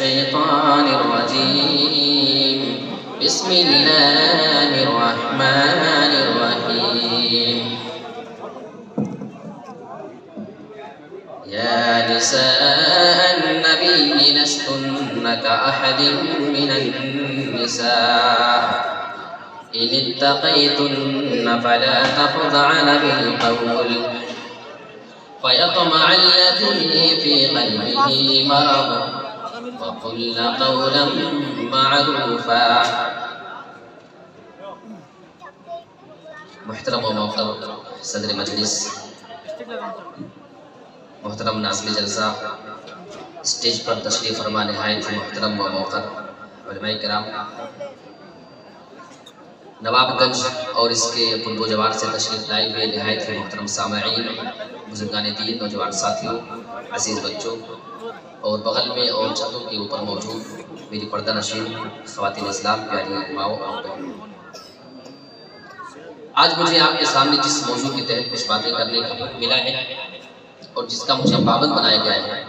الشيطان الرجيم بسم الله الرحمن الرحيم يا نساء النبي لستن كأحد من النساء إن اتقيتن فلا تخضعن بالقول فيطمع الذي في قلبه مرض وقلن قولا معروفا. محترم و موقر صدر مجلس، محترم ناظم جلسہ، اسٹیج پر تشریف فرما نہایت محترم و موقر علماء کرام، نواب گنج اور اس کے پنڈو جوار سے تشریف لائے ہوئے نہایت محترم سامعین، بزرگان دین، نوجوان ساتھیوں، عزیز بچوں، اور بغل میں اور چھتوں کے اوپر موجود میری پردہ نشین خواتین اسلام، پیاری ماؤں اور بہنوں، آج مجھے آپ کے سامنے جس موضوع کے تحت کچھ باتیں کرنے کا حکم ملا ہے اور جس کا مجھے پابند بنایا گیا ہے،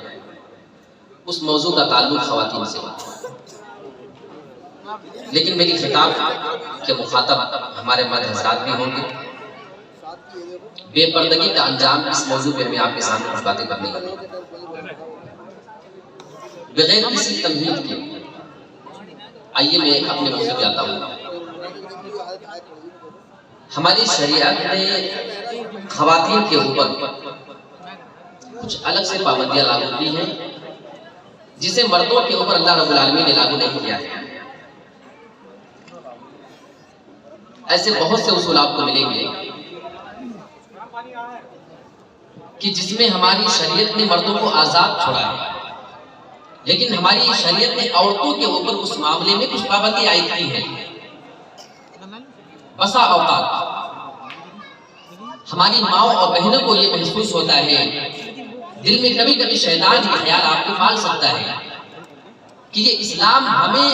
اس موضوع کا تعلق خواتین سے، لیکن میری خطاب کے مخاطب ہمارے مرد حضرات بھی ہوں گے۔ بے پردگی کا انجام اس موضوع پہ میں آپ کے سامنے کچھ باتیں کرنے کا بغیر کسی تمہید کے۔ آئیے میں اپنے موضوع پہ آتا ہوں۔ ہماری شریعت نے خواتین کے اوپر کچھ الگ سے پابندیاں لاگو کی ہیں جسے مردوں کے اوپر اللہ رب العالمین نے لاگو نہیں کیا ہے۔ ایسے بہت سے اصول آپ کو ملیں گے کہ جس میں ہماری شریعت نے مردوں کو آزاد چھوڑا ہے، لیکن ہماری شریعت نے عورتوں کے اوپر اس معاملے میں کچھ پابندی عائد کی ہے۔ بسا اوقات ہماری ماؤں اور بہنوں کو یہ محسوس ہوتا ہے، دل میں کبھی کبھی شیطان یہ خیال آپ کو پال سکتا ہے کہ یہ اسلام ہمیں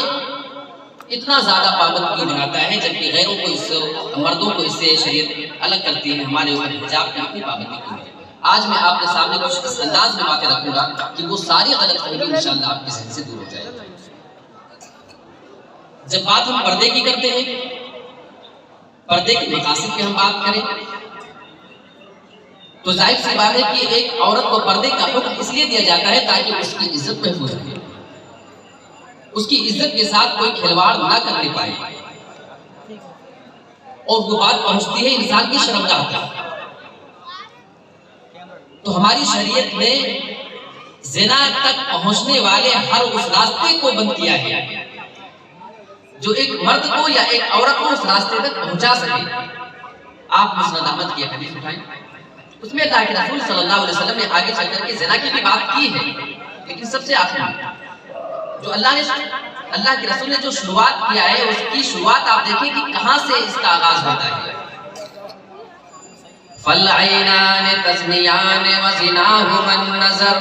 اتنا زیادہ پابند کیوں بناتا ہے جبکہ غیروں کو اس سے، مردوں کو اس سے شریعت الگ کرتی ہے، ہمارے اوپر حجاب کی اتنی پابندی کیوں ہے۔ آج میں آپ کے سامنے کچھ اس انداز میں باتیں رکھوں گا کہ وہ ساری غلط فہمی انشاءاللہ آپ کے ذہن سے دور ہو جائے گی۔ جب بات ہم پردے کی کرتے ہیں، پردے کے مقاصد کی ہم بات کریں تو ظاہر سی بات ہے کہ ایک عورت کو پردے کا حکم اس لیے دیا جاتا ہے تاکہ اس کی عزت محفوظ رہے، اس کی عزت کے ساتھ کوئی کھلواڑ نہ کرنے پائے، اور وہ بات پہنچتی ہے انسان کی شرمگاہ تک۔ تو ہماری شریعت نے زنا تک پہنچنے والے ہر اس راستے کو بند کیا ہے جو ایک مرد کو یا ایک عورت کو اس راستے تک پہنچا سکے۔ آپ مسند احمد کی حدیث اٹھائیں، اس میں اللہ کے رسول صلی اللہ علیہ وسلم نے آگے چل کر کے زنا کی بھی بات کی ہے، لیکن سب سے آخر جو اللہ کے رسول نے جو شروعات کیا ہے اس کی شروعات آپ دیکھیں کہ کہاں سے اس کا آغاز ہوتا ہے۔ فَالْعَيْنَانِ تَزْنِيَانِ وَزِنَاهُمَا النَّظَرُ۔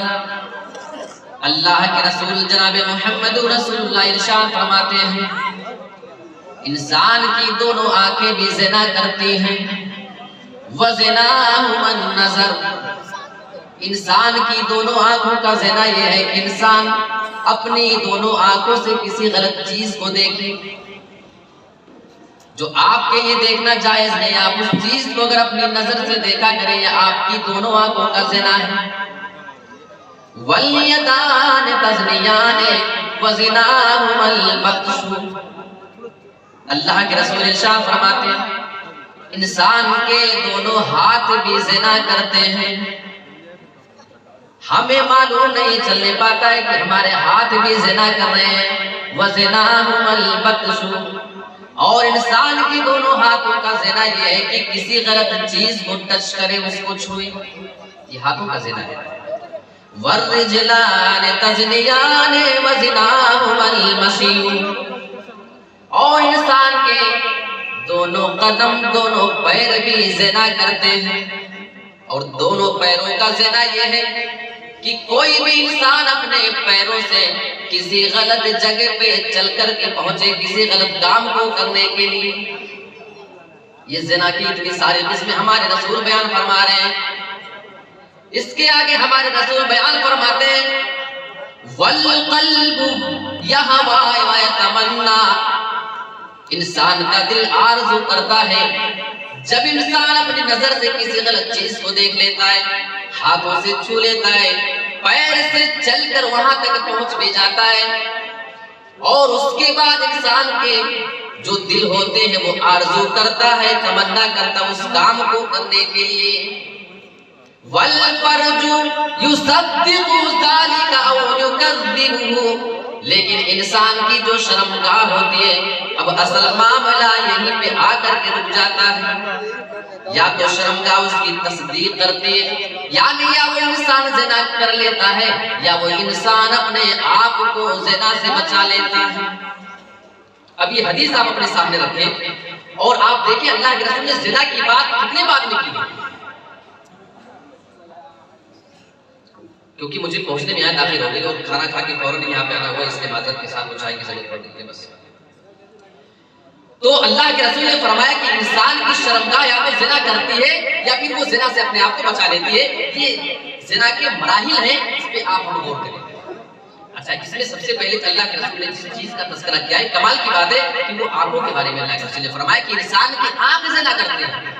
اللہ کے رسول جناب محمد رسول اللہ ارشاد فرماتے ہیں انسان کی دونوں آنکھیں بھی زنا کرتی ہیں، وَزِنَاهُمَا النَّظَرُ، انسان کی دونوں آنکھوں کا زنا یہ ہے کہ انسان اپنی دونوں آنکھوں سے کسی غلط چیز کو دیکھے جو آپ کے لیے دیکھنا جائز نہیں، آپ اس چیز کو اگر اپنی نظر سے دیکھا کریں یہ آپ کی دونوں آنکھوں کا زنا ہے۔ وَالْيَدَانِ تَزْنِيَانِ وَزِنَاهُمَا الْبَطْشُ، اللہ کے رسول ارشاد فرماتے ہیں انسان کے دونوں ہاتھ بھی زنا کرتے ہیں، ہمیں معلوم نہیں چلنے پاتا ہے کہ ہمارے ہاتھ بھی زنا کر رہے ہیں۔ وَزِنَاهُمَا الْبَطْشُ، اور انسان کی دونوں ہاتھوں کا زنا یہ ہے کہ کسی غلط چیز کو ٹچ کرے، اس کو چھوئے، یہ ہاتھوں کا زنا ہے۔ وَالرِّجْلَانِ تَزْنِيَانِ وَزِنَاهُمَا الْمَشِيُّ، اور انسان کے دونوں قدم، دونوں پیر بھی زنا کرتے ہیں، اور دونوں پیروں کا زنا یہ ہے کہ کوئی بھی انسان اپنے پیروں سے کسی غلط جگہ پہ چل کر کے پہنچے کسی غلط کام کو کرنے کے لیے، یہ زنا کی اتنی ساری قسمیں ہمارے رسول بیان فرما رہے ہیں۔ اس کے آگے ہمارے رسول بیان فرماتے ہیں والقلب یہوا ویتمنا، انسان کا دل آرزو کرتا ہے جب انسان اپنی نظر سے کسی غلط چیز کو دیکھ لیتا ہے، ہاتھوں سے چھو لیتا ہے، پیر سے چل کر وہاں تک پہنچ بھی جاتا ہے، اور اس کے بعد انسان کے جو دل ہوتے ہیں وہ آرزو کرتا ہے، تمنا کرتا ہے اس کام کو کرنے کے لیے۔ والفرج یصدق ذلك او یکذبه، لیکن انسان کی جو شرمگاہ ہوتی ہے، اب اصل معاملہ یہیں پہ آ کر کے رک جاتا ہے، یا تو شرمگاہ اس کی تصدیق کرتی ہے، یعنی یا وہ انسان زنا کر لیتا ہے یا وہ انسان اپنے آپ کو زنا سے بچا لیتا ہے۔ اب یہ حدیث آپ اپنے سامنے رکھیں اور آپ دیکھیں اللہ کے رسول نے زنا کی بات کتنے بات میں کی ہے، کیونکہ مجھے پہنچنے میں آیا تاخیر ہو گئی اور کھانا کھا کے فوراً یہاں پہ آنا ہوا، اس کے معذرت کے ساتھ چائے کی ضرورت پڑتی ہے بس۔ تو اللہ کے رسول نے فرمایا کہ انسان کی شرمگاہ یا تو زنا کرتی ہے یا پھر وہ زنا سے اپنے آپ کو بچا لیتی ہے۔ یہ زنا کے مراحل ہیں، اس پہ آپ ہم غور کریں۔ اچھا، اس میں سب سے پہلے اللہ کے رسول نے جس چیز کا تذکرہ کیا ہے، کمال کی بات ہے کہ وہ آنکھوں کے بارے میں اللہ کے رسول نے فرمایا کہ انسان کی آنکھ زنا کرتے ہیں۔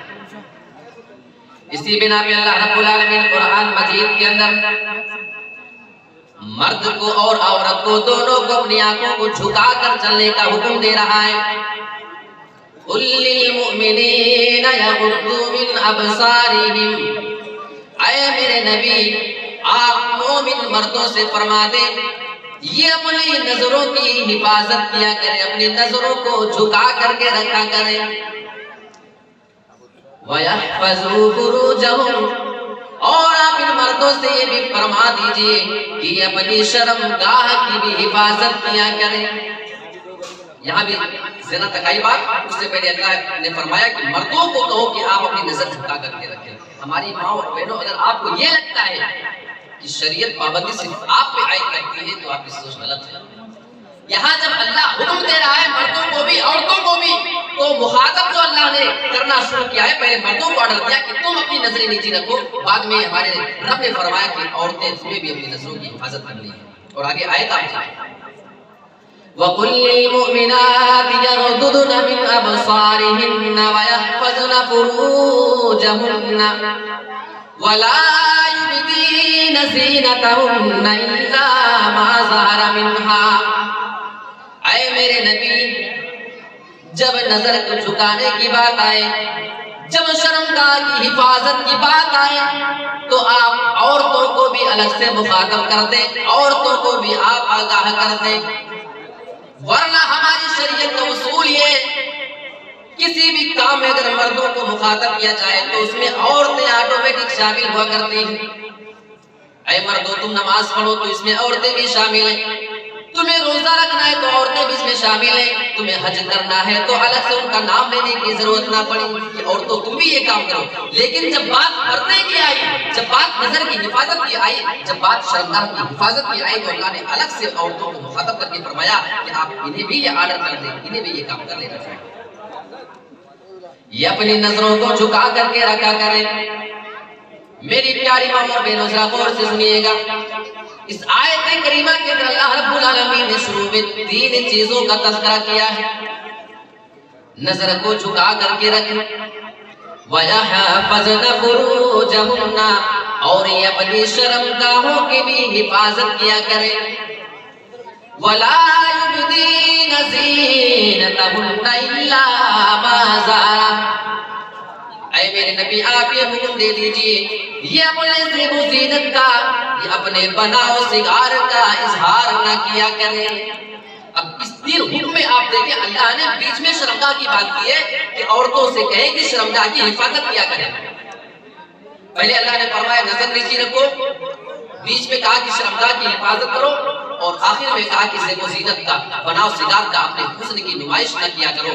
اسی بنا پہ اللہ رب العالمین قرآن مجید کے اندر مرد کو اور عورت کو دونوں کو اپنی آنکھوں کو جھکا کر چلنے کا حکم دے رہا ہے۔ قُلْ لِلْمُؤْمِنِينَ يَغُضُّوا مِنْ أَبْصَارِهِمْ، اے میرے نبی آپ مومن مردوں سے فرما دیں یہ اپنی نظروں کی حفاظت کیا کریں، اپنی نظروں کو جھکا کر کے رکھا کریں۔ وَيَحْفَظُوا فُرُوجَهُمْ، اور آپ ان مردوں سے یہ بھی فرما دیجئے کہ یہ اپنی شرمگاہ کی بھی حفاظت کیا کریں۔ یہاں بھی زنا تک آئی بات، اس سے پہلے اللہ نے فرمایا کہ مردوں کو کہو کہ آپ اپنی نظر جھکا کر کے رکھیں۔ ہماری ماں اور بہنوں، اگر آپ کو یہ لگتا ہے کہ شریعت پابندی صرف آپ پہ عائد کرتی ہے تو آپ کی سوچ غلط ہے۔ یہاں جب اللہ حکم دے رہا ہے مردوں کو بھی عورتوں کو بھی، تو مخاطب جو اللہ نے کرنا شروع کیا ہے، پہلے مردوں کو آرڈر کیا کہ تم اپنی نظریں نیچی رکھو، بعد میں ہمارے رب نے فرمایا کہ عورتیں تمہیں بھی اپنی نظروں کی حفاظت کرنی ہے۔ اور آگے آیت آپ جائیں، وَقُلْ لِلْمُؤْمِنَاتِ يَغْضُضْنَ مِنْ أَبْصَارِهِنَّ وَيَحْفَظْنَ فُرُوجَهُنَّ وَلَا يُبْدِينَ زِينَتَهُنَّ إِلَّا مَا ظَهَرَ مِنْهَا، اے میرے نبی جب نظر کو جھکانے کی بات آئے، جب شرمگاہ کی حفاظت کی بات آئے، تو آپ عورتوں کو بھی الگ سے مخاطب کر دیں، عورتوں کو بھی آپ آگاہ کر دیں۔ ورنہ ہماری شریعت کا اصول یہ کسی بھی کام میں اگر مردوں کو مخاطب کیا جائے تو اس میں عورتیں آٹومیٹک شامل ہوا کرتی ہیں۔ اے مردوں تم نماز پڑھو تو اس میں عورتیں بھی شامل ہیں، تمہیں روزہ رکھنا ہے تو عورتیں بھی اس میں شامل ہیں، تمہیں حج کرنا ہے تو الگ سے ان کا نام لینے کی ضرورت نہ پڑی کہ عورتوں تم بھی یہ کام کرو۔ لیکن جب بات پردے کی آئی، جب بات نظر کی حفاظت کی آئی، جب بات شرمگاہ کی حفاظت کی آئی، تو اللہ نے الگ سے عورتوں کو مخاطب کر کے فرمایا کہ آپ انہیں بھی یہ آرڈر کر دیں، انہیں بھی یہ کام کر لینا چاہیے، یہ اپنی نظروں کو جھکا کر کے رکھا کریں۔ میری پیاری ماں اور بہنوں ذرا غور سے سنیے گا، اس آیت کریمہ کے اندر اللہ رب العالمین نے شروع میں 3 چیزوں کا تذکرہ کیا ہے۔ نظر کو جھکا کر کے رکھیں، وَيَحْفَظْنَ فُرُوجَهُنَّ، اور یہ اپنی شرمگاہوں کی بھی حفاظت کیا کریں۔ وَلَا يُبْدِينَ زِينَتَهُنَّ إِلَّا مَا ظَهَرَ، اے میرے نبی آپ یہ حکم دے دیجئے یہ اپنے زیب و زینت کا، یہ اپنے بناؤ سنگار کا اظہار نہ کیا کریں۔ اب اس 3 حکم میں آپ دیکھیں اللہ نے بیچ میں شرمگاہ کی بات کی ہے کہ عورتوں سے کہے کہ شرمگاہ کی حفاظت کیا کریں۔ پہلے اللہ نے فرمایا نظر نیچی رکھو، بیچ میں کہا کہ شرمگاہ کی حفاظت کرو، اور آخر میں کہا کہ زیب و زینت کا، بناؤ سنگار کا، اپنے حسن کی نمائش نہ کیا کرو۔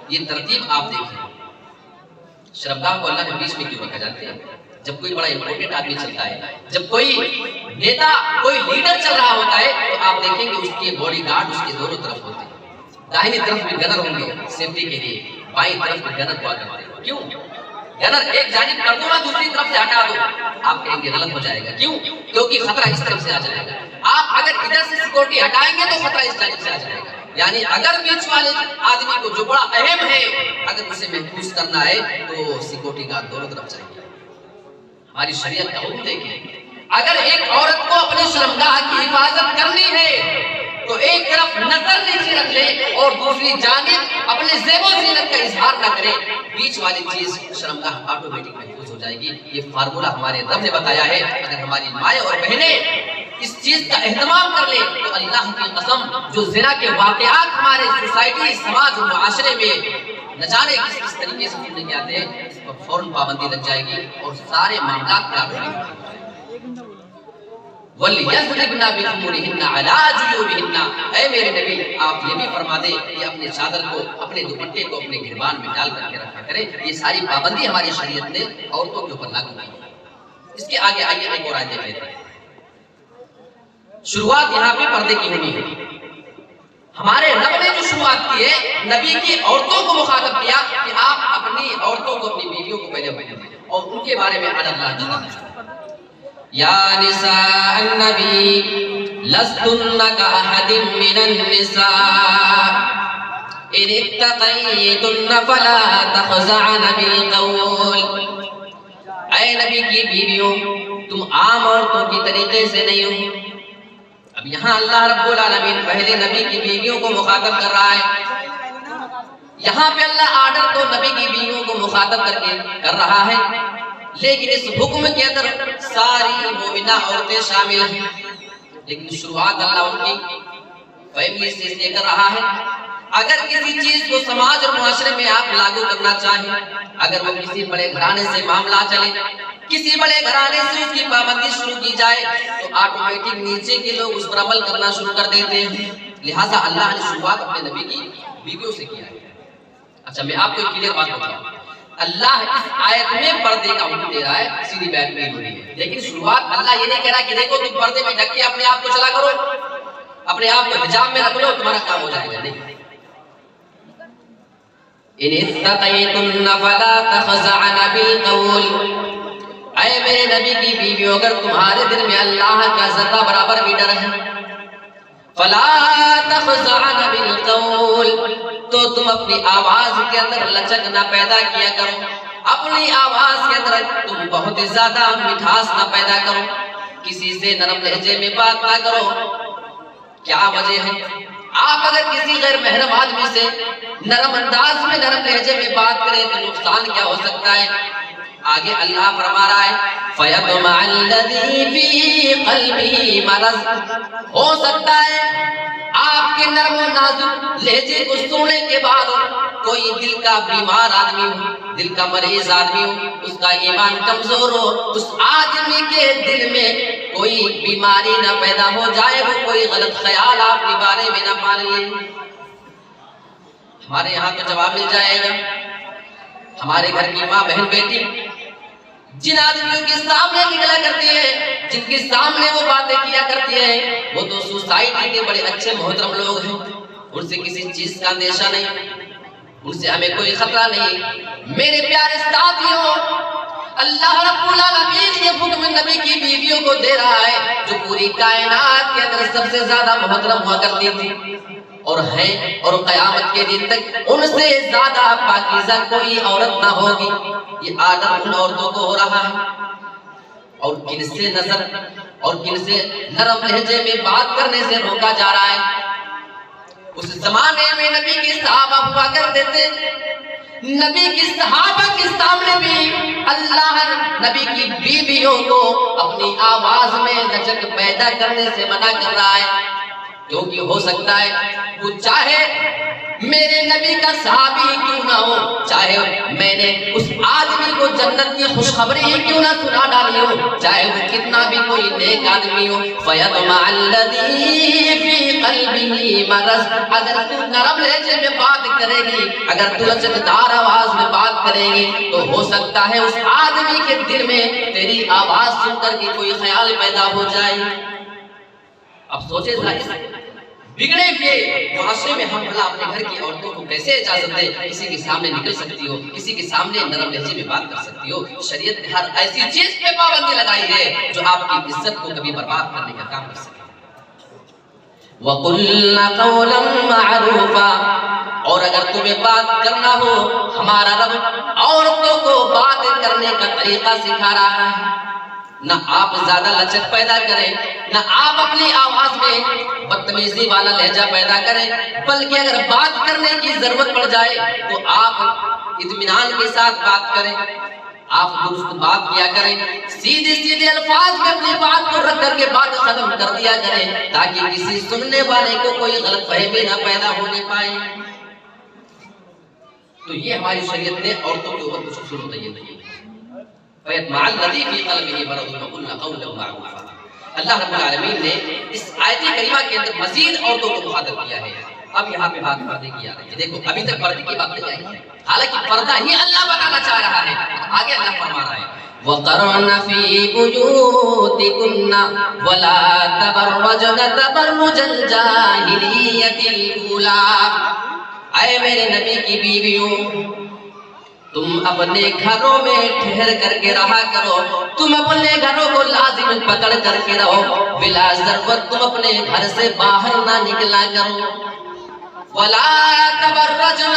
یہ ترتیب آپ دیکھیں۔ شرمگاہ کو اللہ نے بیچ میں کیوں رکھا جاتا ہے؟ جب کوئی بڑا امپورٹنٹ آدمی چلتا ہے، جب کوئی نیتا، کوئی لیڈر چل رہا ہوتا ہے، تو آپ دیکھیں گے اس کے باڈی گارڈ اس کے دونوں طرف ہوتے ہیں۔ داہنی طرف بھی گنر ہوں گے سیفٹی کے لیے، بائیں طرف بھی گنر ہوا کرتے ہیں۔ کیوں؟ یا ایک جانب کر دو نا دوسری طرف سے ہٹا دو، آپ کہیں گے غلط ہو جائے گا، کیوں؟ کیونکہ خطرہ اس طرف سے آ جائے گا۔ آپ اگر ادھر سے سیکورٹی ہٹائیں گے تو خطرہ اس جانب سے آ جائے گا، یعنی اگر بیچ والے آدمی کو جو بڑا اہم ہے اگر اسے محفوظ کرنا ہے تو سیکورٹی گارڈ دونوں طرف چاہیے۔ ہماری شریعت کا حکم دیکھیں، اگر ایک عورت کو اپنی شرمگاہ کی حفاظت کرنی ہے تو ایک طرف نظر نیچے رکھ لے اور دوسری جانب اپنے زیب و زینت کا اظہار نہ کرے، بیچ والی چیز شرمگاہ آٹومیٹک محفوظ ہو جائے گی۔ یہ فارمولہ ہمارے رب نے بتایا ہے۔ اگر ہماری مائیں اور بہنیں اس چیز کا اہتمام کر لیں تو اللہ کی قسم جو زنا کے واقعات ہمارے سوسائٹی، سماج اور معاشرے میں نہ جانے کس طریقے سے سننے کے آتے ہیں، اس پر فوراً پابندی لگ جائے گی اور سارے معاملات کا وَلْيَضْرِبْنَ بِخُمُرِهِنَّ عَلَىٰ جُيُوبِهِنَّ، اے میرے نبی آپ یہ بھی فرما دیں کہ اپنے چادر کو، اپنے دوپٹے کو اپنے گھیربان میں ڈال کر کے رکھا کریں۔ یہ ساری پابندی ہماری شریعت نے عورتوں کے اوپر لاگو کی ہے۔ اس کے آگے آئیے ایک اور آیت دیکھتے ہیں۔ شروعات یہاں پہ پردے کی ہونی ہے۔ ہمارے رب نے جو شروعات کی ہے، نبی کی عورتوں کو مخاطب کیا کہ آپ اپنی عورتوں کو، اپنی بیویوں کو پہلے بیان اور ان کے بارے میں ادب لانا۔ یا نساء النبی لستن کاحد من النساء ان اتقیتن فلا تخضعن بالقول، اے نبی کی بیویوں تم عام عورتوں کی طریقے سے نہیں ہو۔ اب یہاں اللہ رب العالمین پہلے نبی کی بیویوں کو مخاطب کر رہا ہے، یہاں پہ اللہ آرڈر تو نبی کی بیویوں کو مخاطب کر کے کر رہا ہے، لیکن اس حکم کے اندر ساری مومنہ عورتیں شامل ہیں، لیکن شروعات اللہ ان کی فیملی سے اس لیے کر رہا ہے۔ اگر کسی چیز کو سماج اور معاشرے میں آپ لاگو کرنا چاہیں، اگر وہ کسی بڑے گھرانے سے معاملہ چلے، کسی بڑے گھرانے سے اس کی پابندی شروع کی جائے تو آٹومیٹک نیچے کے لوگ اس پر عمل کرنا شروع کر دیتے ہیں، لہٰذا اللہ نے شروعات اپنے نبی کی بیویوں سے کیا ہے۔ اچھا میں آپ کو ایک کلیئر بات بتاؤں، اللہ اس آیت میں پردے کا حکم دے رہا ہے، سیدھی بات نہیں ہو رہی ہے، لیکن شروعات اللہ یہ نہیں کہہ رہا کہ دیکھو تم پردے میں ڈھک کے اپنے آپ کو چلا کرو، اپنے آپ کو حجاب میں رکھ لو تمہارا کام ہو جائے گا، نہیں۔ ان اتقیتن فلا تخضعن بالقول، اے میرے نبی کی بیویوں اگر تمہارے دل میں اللہ کا ذرہ برابر بھی ڈر ہے، فلا تخضعن بالقول، تو تم اپنی آواز کے اندر لچک نہ پیدا کیا کرو، اپنی آواز کے اندر تم بہت زیادہ مٹھاس نہ پیدا کرو، کسی سے نرم لہجے میں بات نہ کرو۔ کیا وجہ ہے؟ آپ اگر کسی غیر محرم آدمی سے نرم انداز میں، نرم لہجے میں بات کریں تو نقصان کیا ہو سکتا ہے؟ آگے اللہ فرما رہا ہے فَيَطْمَعَ الَّذِي فِي قَلْبِهِ مَرَضٌ، ہو سکتا ہے آپ کے نرم و نازک لہجے کو سننے کے بعد کوئی دل کا بیمار آدمی ہو، دل کا مریض آدمی ہو، اس کا ایمان کمزور ہو، اس آدمی کے دل میں کوئی بیماری نہ پیدا ہو جائے، وہ کوئی غلط خیال آپ کے بارے میں نہ مان لے۔ ہمارے یہاں تو جواب مل جائے گا، ہمارے گھر کی ماں بہن بیٹی جن آدمیوں کے سامنے نکلا کرتی ہے، جن کے سامنے وہ باتیں کیا کرتی ہے، وہ تو سوسائٹی کے بڑے اچھے محترم لوگ ہیں، ان سے کسی چیز کا اندیشہ نہیں، ان سے ہمیں کوئی خطرہ نہیں۔ میرے پیارے ساتھیوں، اللہ رب العالمین یہ حکم نبی کی بیویوں کو دے رہا ہے جو پوری کائنات کے اندر سب سے زیادہ محترم ہوا کرتی تھی اور ہیں، اور قیامت کے دن تک ان سے زیادہ پاکیزہ کوئی عورت نہ ہوگی۔ یہ آدم ان عورتوں کو ہو رہا ہے، اور کن سے نظر اور کن سے نرم لہجے میں بات کرنے سے روکا جا رہا ہے۔ اس زمانے میں نبی کے صحابہ ہوا کرتے تھے، نبی کی صحابہ کے سامنے بھی اللہ نبی کی بیویوں کو اپنی آواز میں لچک پیدا کرنے سے منع کر رہا ہے، کیونکہ ہو سکتا ہے وہ چاہے میرے نبی کا صحابی کیوں نہ ہو، چاہے میں نے اس آدمی کو جنت کی خوشخبری ہی کیوں نہ سنا ڈالی ہو، چاہے وہ کتنا بھی کوئی نیک آدمی ہو، فَيَطْمَعَ الَّذِي فِي قَلْبِهِ مَرَضٌ، اگر تو نرم لہجے میں بات کرے گی، اگر تو لچکدار آواز میں بات کرے گی تو ہو سکتا ہے اس آدمی کے دل میں تیری آواز سن کر کے کوئی خیال پیدا ہو جائے۔ اب سوچے ذرا، اس بگڑے ہوئے معاشرے میں ہم بھلا اپنے گھر کی عورتوں کو کیسے اجازت دیں کسی کے سامنے نکل سکتی ہو، کسی کے سامنے نرم لہجے میں بات کر سکتی ہو؟ شریعت نے ہر ایسی چیز پہ پابندی لگائی ہے جو آپ کی عزت کو کبھی برباد کرنے کا کام کر سکے۔ وَقُلْنَ قَوْلًا مَعْرُوفًا، اور اگر تمہیں بات کرنا ہو، ہمارا رب عورتوں کو بات کرنے کا طریقہ سکھا رہا ہے۔ نہ آپ زیادہ لچک پیدا کریں، نہ آپ اپنی آواز میں بدتمیزی والا لہجہ پیدا کریں، بلکہ اگر بات کرنے کی ضرورت پڑ جائے تو آپ اطمینان کے ساتھ بات کریں، آپ درست بات کیا کریں، سیدھے سیدھے الفاظ میں اپنی بات کو رکھ کر کے بات ختم کر دیا کریں، تاکہ کسی سننے والے کو کوئی غلط فہمی نہ پیدا ہونے پائے۔ تو یہ ہماری شریعت نے عورتوں کے اوپر کچھ اصول متعین کیے۔ فَيَطْمَعَ الَّذِي فِي قَلْبِهِ مَرَضٌ وَقُلْنَ قَوْلًا مَعْرُوفًا۔ اللہ رب العالمین نے اس آیت کریمہ کے اندر مزید عورتوں کو مخاطب کیا ہے۔ اب یہاں پہ بات پردے کی آ رہی ہے۔ دیکھو ابھی تک پردے کی بات نہیں آئی ہے، حالانکہ پردہ ہی اللہ بتانا چاہ رہا ہے، آگے اللہ فرما رہا ہے وَقَرْنَ فِي بُيُوتِكُنَّ وَلَا تَبَرَّجْنَ تَبَرُّجَ الْجَاهِلِيَّةِ الْأُولَىٰ۔ اے میرے نبی کی بیویوں، تم اپنے گھروں میں ٹھہر کر کے رہا کرو، تم اپنے گھروں کو لازم پکڑ کر کے رہو، بلا ضرورت تم اپنے گھر سے باہر نہ نکلا کرو۔ وَلَا تَبَرَّجْنَ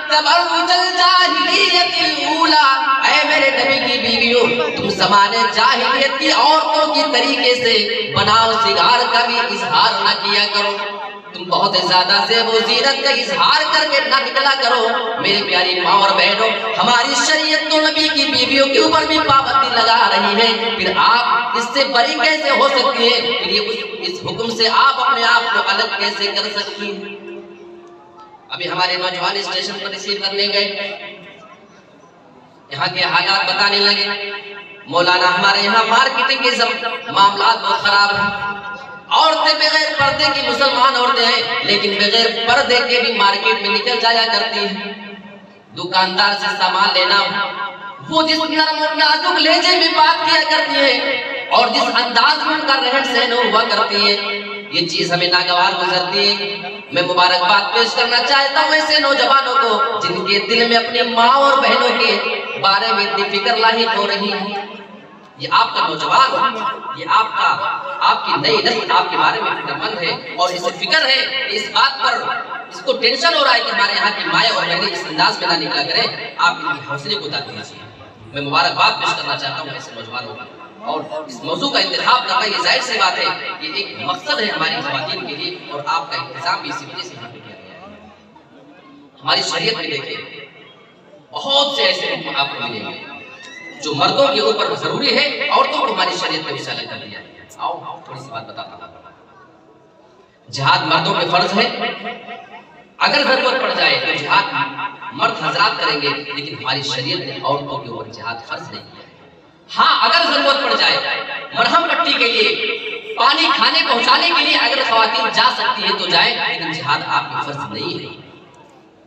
تَبَرُّجَ الْجَاهِلِيَّةِ الْأُولَىٰ۔ اے میرے نبی کی بیویوں، تم زمانے جاہلیت کی عورتوں کی طریقے سے بناؤ سنگار کا بھی اظہار نہ کیا کرو، تم بہت زیادہ زیب و زینت کا اظہار کر کے نہ نکلا کرو۔ میری پیاری ماں اور بہنوں، ہماری شریعت تو نبی کی بیویوں کے اوپر بھی پابندی لگا رہی ہے، پھر آپ اس سے بری کیسے ہو سکتی ہیں؟ پھر یہ اس حکم سے آپ اپنے آپ کو الگ کیسے کر سکتی ہیں؟ ابھی ہمارے نوجوان اسٹیشن پر ریسیو کرنے گئے، یہاں کے حالات بتانے لگے، مولانا ہمارے یہاں مارکیٹنگ کے معاملات بہت خراب ہیں، عورتیں بغیر پردے کی مسلمان عورتیں ہیں لیکن بغیر پردے کے بھی مارکیٹ میں نکل جایا کرتی ہیں، دکاندار سے سامان لینا وہ جس نرم و نازک لہجے میں بات کیا کرتی ہے اور جس انداز میں ان کا رہن سہن ہوا کرتی ہے، یہ چیز ہمیں ناگوار گزرتی ہے۔ میں مبارکباد پیش کرنا چاہتا ہوں ایسے نوجوانوں کو جن کے دل میں اپنی ماں اور بہنوں کے بارے میں اتنی فکر لاحق ہو رہی ہے۔ یہ آپ کا نوجوان، یہ آپ کی نئی نسل آپ کے بارے میں فکر مند ہے اور اسے فکر ہے کہ اس بات پر اس کو ٹینشن ہو رہا ہے کہ ہمارے یہاں کی مائیں اور بہنیں اس انداز میں نہ نکلا کریں، آپ ان کی حوصلے کو تقویت کیجیے۔ میں مبارکباد پیش کرنا چاہتا ہوں ایسے نوجوانوں کو، اور اس موضوع کا انتخاب کرنا یہ ظاہر سی بات ہے، یہ ایک مقصد ہے ہماری خواتین کے لیے اور آپ کا انتظام بھی اسی وجہ سے یہاں پہ کیا گیا ہے۔ ہماری شریعت میں دیکھیں بہت سے ایسے حکم آپ کو ملیں گے جو مردوں کے اوپر ضروری ہے، عورتوں کو ہماری شریعت میں مثال کر دیا ہے۔ آؤ تھوڑی سی بات بتاتا ہوں۔ جہاد مردوں پہ فرض ہے، اگر ضرورت پڑ جائے تو جہاد مرد حضرات کریں گے، لیکن ہماری شریعت نے عورتوں کے اوپر جہاد فرض نہیں کیا ہے۔ ہاں اگر ضرورت پڑ جائے مرہم پٹی کے لیے، پانی کھانے پہنچانے کے لیے اگر خواتین جا سکتی ہیں تو جائیں، لیکن جہاد آپ کی فرض نہیں ہے۔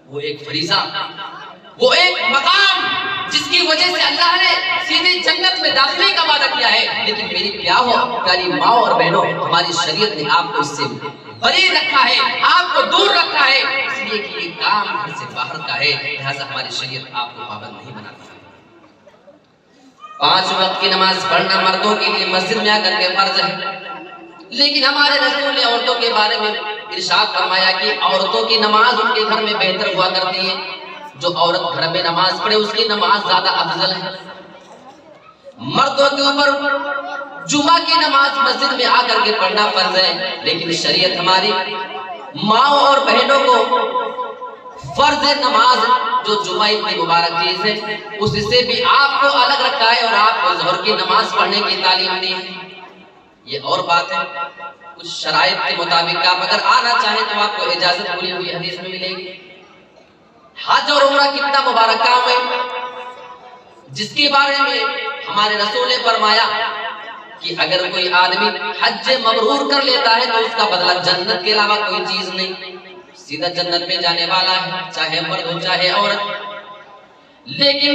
وہ ایک فریضہ، وہ ایک مقام جس کی وجہ سے اللہ نے سیدھی جنت میں داخلے کا وعدہ کیا ہے، لیکن میری پیاری ماں اور بہنوں، ہماری شریعت نے آپ کو اس سے بری رکھا ہے، آپ کو دور رکھا ہے، اس لیے کہ یہ کام گھر سے باہر کا ہے، لہذا ہماری شریعت آپ کو پابند نہیں بناتی۔ 5 وقت کی نماز پڑھنا مردوں کے لیے مسجد میں آ کر کے فرض ہے، لیکن ہمارے رسول نے عورتوں کے بارے میں ارشاد فرمایا کہ عورتوں کی نماز ان کے گھر میں بہتر ہوا کرتی ہے، جو عورت گھر میں نماز پڑھے اس کی نماز زیادہ افضل ہے۔ مردوں کے اوپر جمعہ کی نماز مسجد میں آ کر کے پڑھنا فرض ہے، لیکن شریعت ہماری ماں اور بہنوں کو فرض نماز جو جمعہ اتنی مبارک چیز ہے اس سے بھی آپ کو الگ رکھا ہے اور آپ کو ظہر کی نماز پڑھنے کی تعلیم دی ہے۔ یہ اور بات ہے، کچھ شرائط کے مطابق آپ اگر آنا چاہیں تو آپ کو اجازت ملی ہوئی حدیث میں ملے گی۔ حج اور عمرہ کتنا مبارک کام ہے جس کے بارے میں ہمارے رسول نے فرمایا کہ اگر کوئی آدمی حج مبرور کر لیتا ہے تو اس کا بدلہ جنت کے علاوہ کوئی چیز نہیں، سیدھا جنت میں جانے والا ہے، چاہے مرد ہو چاہے عورت۔ لیکن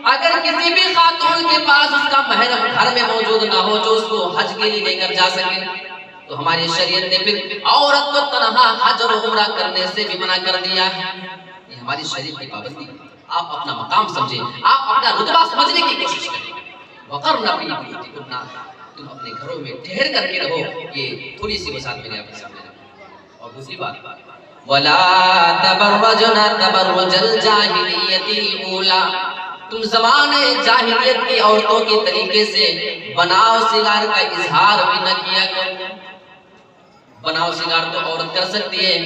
اگر کسی بھی خاتون کے پاس اس کا محرم گھر میں موجود نہ ہو جو اس کو حج کے لیے لے کر جا سکے، تو ہماری شریعت نے پھر عورت کو تنہا حج اور عمرہ کرنے سے بھی منع کر دیا ہے. یہ ہماری شریعت کی پابندی. آپ اپنا مقام سمجھیں, آپ اپنا رتبہ سمجھنے کی کوشش کریں. وَقَرْنَ فِي بُيُوتِكُنَّ, تم اپنے گھروں میں ٹھہر کر کے رہو. یہ تھوڑی سی وضاحت میں نے آپ کے سامنے رکھی. اور دوسری بات, وَلَا تَبَرَّجْنَ تَبَرُّجَ الْجَاهِلِيَّةِ الْأُولَىٰ, تم زمانے جاہلیت کی عورتوں کے طریقے سے بناؤ سنگار کا اظہار بھی نہ کیا کرو. بناؤ سنگار تو عورت کر سکتی ہے.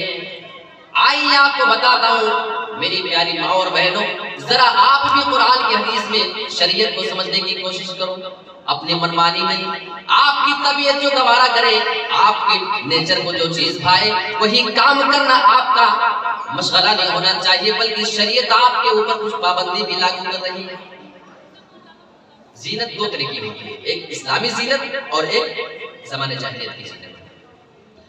آئیے آپ کو بتاتا ہوں میری پیاری ماں اور بہنوں, ذرا آپ بھی قرآن کی حدیث میں شریعت کو سمجھنے کی کوشش کرو. اپنی منمانی نہیں, آپ کی طبیعت جو گوارا کرے, آپ کے نیچر کو جو چیز بھائے وہی کام کرنا آپ کا مشغلہ نہیں ہونا چاہیے, بلکہ شریعت آپ کے اوپر کچھ پابندی بھی لاگو کر رہی ہے. زینت دو طریقے کی ہے, ایک اسلامی زینت اور ایک زمانے جاہلیت کی زینت.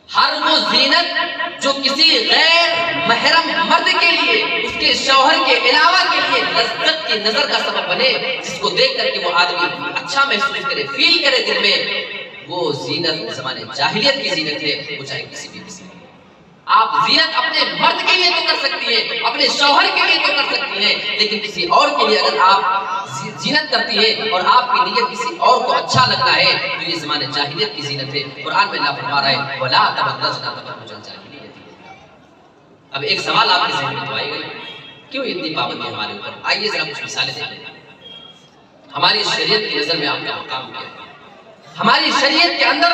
ہر وہ زینت جو کسی غیر محرم مرد کے لیے, اس کے شوہر کے علاوہ کے لیے لذت کی نظر کا سبب بنے, جس کو دیکھ کر کے وہ آدمی اچھا محسوس کرے, فیل کرے دل میں, وہ زینت زمانے جاہلیت کی زینت ہے. وہ چاہے کسی بھی کسی. آپ زینت اپنے مرد کے لیے تو کر سکتی ہیں, اپنے شوہر کے لیے تو کر سکتی ہیں, لیکن کسی اور کے لیے اگر آپ زینت کرتی ہے اور آپ کی نیت کسی اور کو اچھا لگتا ہے تو یہ زمانے جاہلیت کی زینت ہے. قرآن میں اللہ فرما رہا ہے وَلَا تَبَرَّجْنَ تَبَرُّجَ الْجَاهِلِيَّةِ. اب ایک سوال آپ کے ذہن میں تو آئے گا, کیوں اتنی پابندی ہمارے اوپر؟ آئیے ذرا کچھ مثالیں دیکھیں. ہماری شریعت کی نظر میں آپ کا مقام کیا ہے؟ ہماری شریعت کے اندر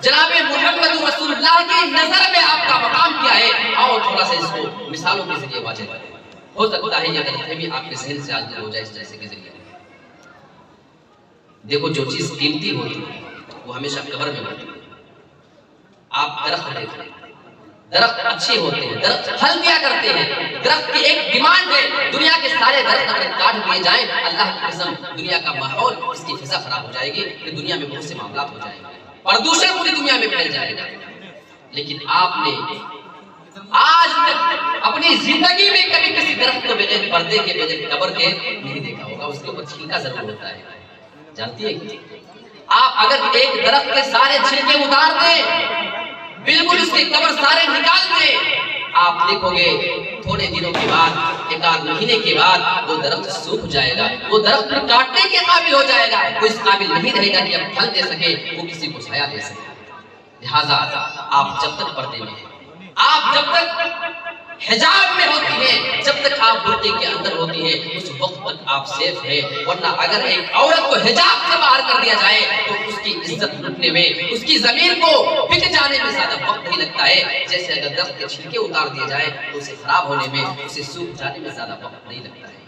جناب محمد رسول اللہ کی نظر میں آپ کا مقام کیا ہے؟ آؤ تھوڑا سا اس کو مثالوں کے ذریعے واضح کریں. ہو سکتا ہے یہ غلط بھی آپ کے ذہن سے آج دور ہو جائے اس جیسے کے ذریعے. دیکھو, جو چیز قیمتی ہوتی ہے وہ ہمیشہ قبر میں ہوتی ہے. آپ درخت دیکھیں, درخت اچھے ہوتے ہیں, درخت پھل دیا کرتے ہیں. درخت کی ایک ڈیمانڈ ہے, دنیا کے سارے درخت اگر کاٹ دیے جائیں, اللہ کی قسم دنیا کا ماحول, اس کی فضا خراب ہو جائے گی, کہ دنیا میں بہت سے معاملات ہو جائیں گے, پردوشن پوری دنیا میں پھیل جائے گا. لیکن آپ نے آج تک اپنی زندگی میں کبھی کسی درخت کو بغیر پردے کے, بغیر قبر کے نہیں دیکھا ہوگا. اس کے اوپر چھلکا ضرور ہوتا ہے. جانتی ہے آپ اگر ایک درخت کے سارے چھلکے اتار دیں, بالکل اس کی قبر سارے نکال دیں, آپ دیکھو گے تھوڑے دنوں کے بعد, ایک آدھ مہینے کے بعد وہ درخت سوکھ جائے گا. وہ درخت کاٹنے کے قابل ہو جائے گا, وہ اس قابل نہیں رہے گا کہ اب پھل دے سکے, وہ کسی کو سایہ دے سکے. لہٰذا آپ جب تک پردے میں ہیں, آپ جب تک حجاب میں ہوتی ہیں, جب تک آپ برقعے کے اندر ہوتی ہیں, اس وقت تک آپ سیف ہیں. ورنہ اگر ایک عورت کو حجاب سے باہر کر دیا جائے تو اس کی عزت لٹنے میں, اس کی ضمیر کو بک جانے میں زیادہ وقت نہیں لگتا ہے, جیسے اگر درخت کے چھلکے اتار دیے جائے تو اسے خراب ہونے میں, اسے سوکھ جانے میں زیادہ وقت نہیں لگتا ہے.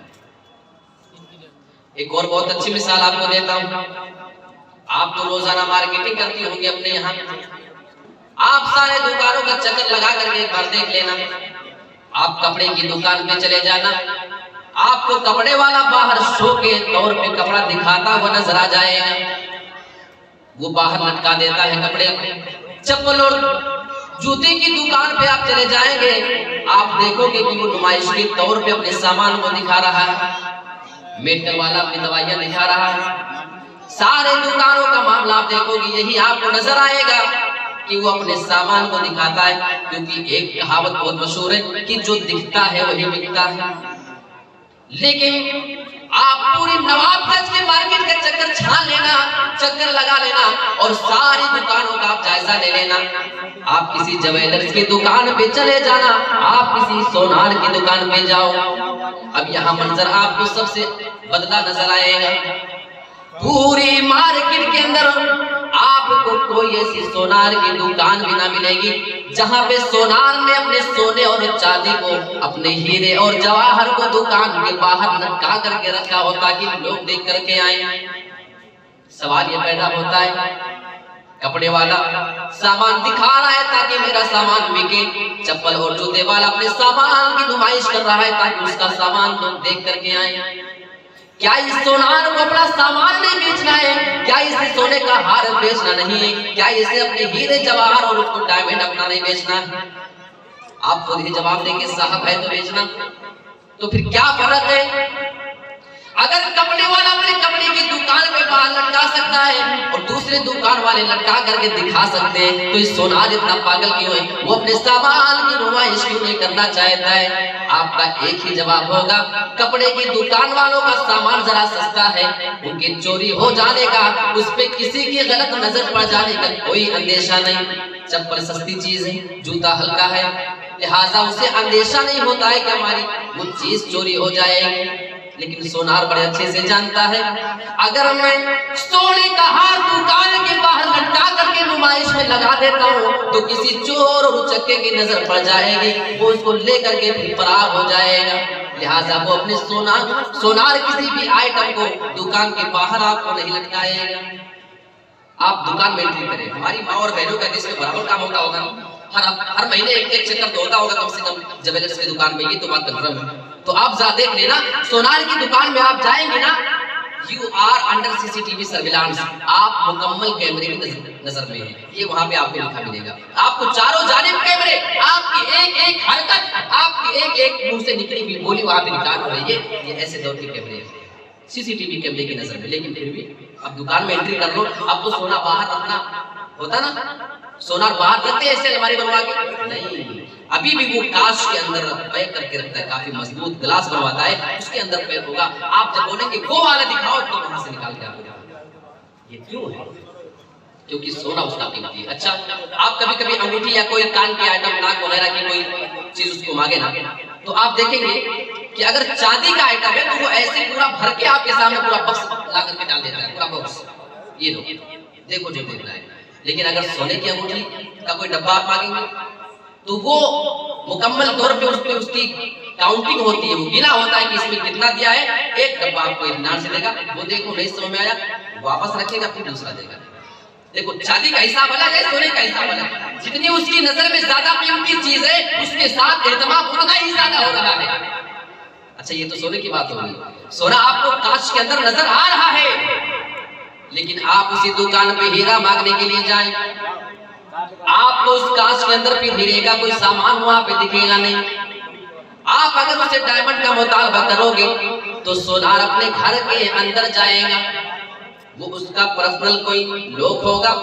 ایک اور بہت اچھی مثال آپ کو دیتا ہوں. آپ تو روزانہ مارکیٹنگ کرتی ہوں گی اپنے یہاں. آپ سارے دکانوں کا چکر لگا کر کے ایک بار دیکھ لینا. آپ کپڑے کی دکان پہ چلے جانا, آپ کو کپڑے والا باہر شو کے طور پہ کپڑا دکھاتا ہوا نظر آ جائے گا. وہ باہر لٹکا دیتا ہے کپڑے. چپل اور جوتے کی دکان پہ آپ چلے جائیں گے, آپ دیکھو گے کہ وہ نمائش کے طور پہ اپنے سامان کو دکھا رہا ہے. میڈیکل والا اپنی دوائیاں دکھا رہا ہے. سارے دکانوں کا معاملہ آپ دیکھو گے, یہی آپ کو نظر آئے گا کہ وہ اپنے سامان کو دکھاتا ہے. کیونکہ ایک کہاوت بہت مشہور ہے کہ جو دکھتا ہے وہی بکتا ہے. لیکن آپ پوری نواب گنج کے مارکیٹ کا چکر چھان لینا, چکر لگا لینا, اور ساری دکانوں کا آپ جائزہ لے لینا. آپ کسی جویلرز کی دکان پہ چلے جانا, آپ کسی سونار کی دکان پہ جاؤ. اب یہاں منظر آپ کو سب سے بدلا نظر آئے گا. پوری مارکیٹ کے اندر آپ کو کوئی ایسی سونار کی دکان بھی نہ ملے گی جہاں پہ سونار نے اپنے سونے اور چاندی کو, اپنے ہیرے اور جواہر کو دکان کے باہر لٹکا کر کے رکھا ہو تاکہ لوگ دیکھ کر کے آئیں. سوال یہ پیدا ہوتا ہے, کپڑے والا سامان دکھا رہا ہے تاکہ میرا سامان بکے, چپل اور جوتے والا اپنے سامان کی نمائش کر رہا ہے تاکہ اس کا سامان لوگ دیکھ کر کے آئیں. کیا اس سونار کو اپنا سامان نہیں بیچنا ہے؟ کیا اسے سونے کا ہار بیچنا نہیں ہے؟ کیا اسے اپنے ہیرے جواہر اور اس کو ڈائمنڈ اپنا نہیں بیچنا ہے؟ آپ خود ہی جواب دیں گے صاحب ہے تو بیچنا. تو پھر کیا فرق ہے؟ اگر کپڑے والا اپنے کپڑے کی دکان پہ باہر لٹکا سکتا ہے اور دوسرے دکان والے لٹکا کر کے دکھا سکتے ہیں تو اس سونار اتنا پاگل کیوں ہے؟ وہ اپنے سامان کی نمائش کیوں نہیں کرنا چاہتا ہے؟ آپ کا ایک ہی جواب ہوگا، کپڑے کی دکان والوں کا سامان ذرا سستا ہے، ان کی چوری ہو جانے کا، اس پہ کسی کی غلط نظر پڑ جانے کا کوئی اندیشہ نہیں۔ چپل سستی چیز ہے، جوتا ہلکا ہے، لہٰذا اسے اندیشہ نہیں ہوتا ہے کہ ہماری وہ چیز چوری ہو جائے گی۔ لیکن سونار بڑے اچھے سے جانتا ہے، اگر میں سونے کا ہار دکان کے باہر لٹکا کر کے نمائش میں لگا دیتا ہوں تو کسی چور اور چکے کی نظر پڑ جائے گی، وہ اس کو لے کر کے پھر فرار ہو جائے گا۔ لہٰذا وہ اپنے سونار کسی بھی آئٹم کو دکان کے باہر آپ کو نہیں لٹکائے گا۔ آپ دکان میں انٹری کریں، ہماری ماں اور بہنوں کا جس میں برابر کام ہوتا ہوگا، ہر مہینے ایک چکر تو ہوتا ہوگا کم سے کم جویلرز کی دکان پہ، یہ تو بات کنفرم ہے۔ تو آپ ذرا دیکھ لینا، سونار کی دکان میں آپ جائیں گے نا، you are under CCTV surveillance, آپ مکمل کیمرے کی نظر میں ہیں، یہ وہاں پہ آپ کو لکھا ملے گا۔ آپ کو چاروں جانب کیمرے، آپ کی ایک ایک حرکت، آپ کی ایک ایک منہ سے نکلی ہوئی بولی وہاں پہ ریکارڈ ہو رہی ہے۔ یہ ایسے دور کے کیمرے ہیں، CCTV کیمرے کی نظر میں۔ لیکن پھر بھی اب دکان میں انٹری کر لو، اب تو سونا باہر رکھنا ہوتا نا، سونار باہر رکھتے ہیں ایسے ہمارے بنوا کے نہیں، ابھی بھی وہ کاش کے اندر پیک کر کے رکھتا ہے، کافی مضبوط گلاس بنواتا ہے، اس کے اندر پیک ہوگا۔ آپ جب بولیں گے وہ والا دکھاؤ تو وہاں سے نکال کے آپ کو یہ کیوں ہے؟ کیونکہ سونا اس کا قیمتی ہے۔ اچھا، آپ کبھی کبھی انگوٹھی یا کوئی کان کے آئٹم، ناک وغیرہ کی کوئی چیز اس کو مانگے نا، تو آپ دیکھیں گے کہ اگر چاندی کا آئٹم ہے تو وہ ایسے پورا بھر کے آپ کے سامنے پورا بکس لا کر کے ڈال دیتا ہے، پورا بکس، یہ لو دیکھو جو دیکھ رہا ہے۔ لیکن اگر سونے کی انگوٹھی کا کوئی ڈبہ آپ مانگیں گے تو وہ مکمل طور پہ اس کی کاؤنٹنگ ہوتی ہے، وہ گنا ہوتا ہے کہ اس میں کتنا دیا ہے۔ ایک ڈبہ آپ کو اطمینان سے دے گا، وہ دیکھو نہیں سمجھ میں آیا واپس رکھے گا، پھر دوسرا دے گا۔ دیکھو چاندی کا حساب الگ ہے، سونے کا حساب الگ ہے، جتنی اس کی نظر میں زیادہ قیمتی چیز ہے اس کے ساتھ اہتمام اتنا ہی زیادہ ہو رہا ہے۔ اچھا، یہ تو سونے کی بات ہوگی۔ سونا آپ کو کانچ کے اندر نظر آ رہا ہے، لیکن آپ اسی دکان پہ ہیرا مانگنے کے لیے جائیں، آپ کو اس کانچ کے اندر پھر ہیرے کا کوئی سامان وہاں پہ دکھے گا نہیں۔ آپ اگر اسے ڈائمنڈ کا مطالبہ کرو گے تو سونار اپنے گھر کے اندر جائے گا، وہ اس کا پرسنل کوئی لوک ہوگا،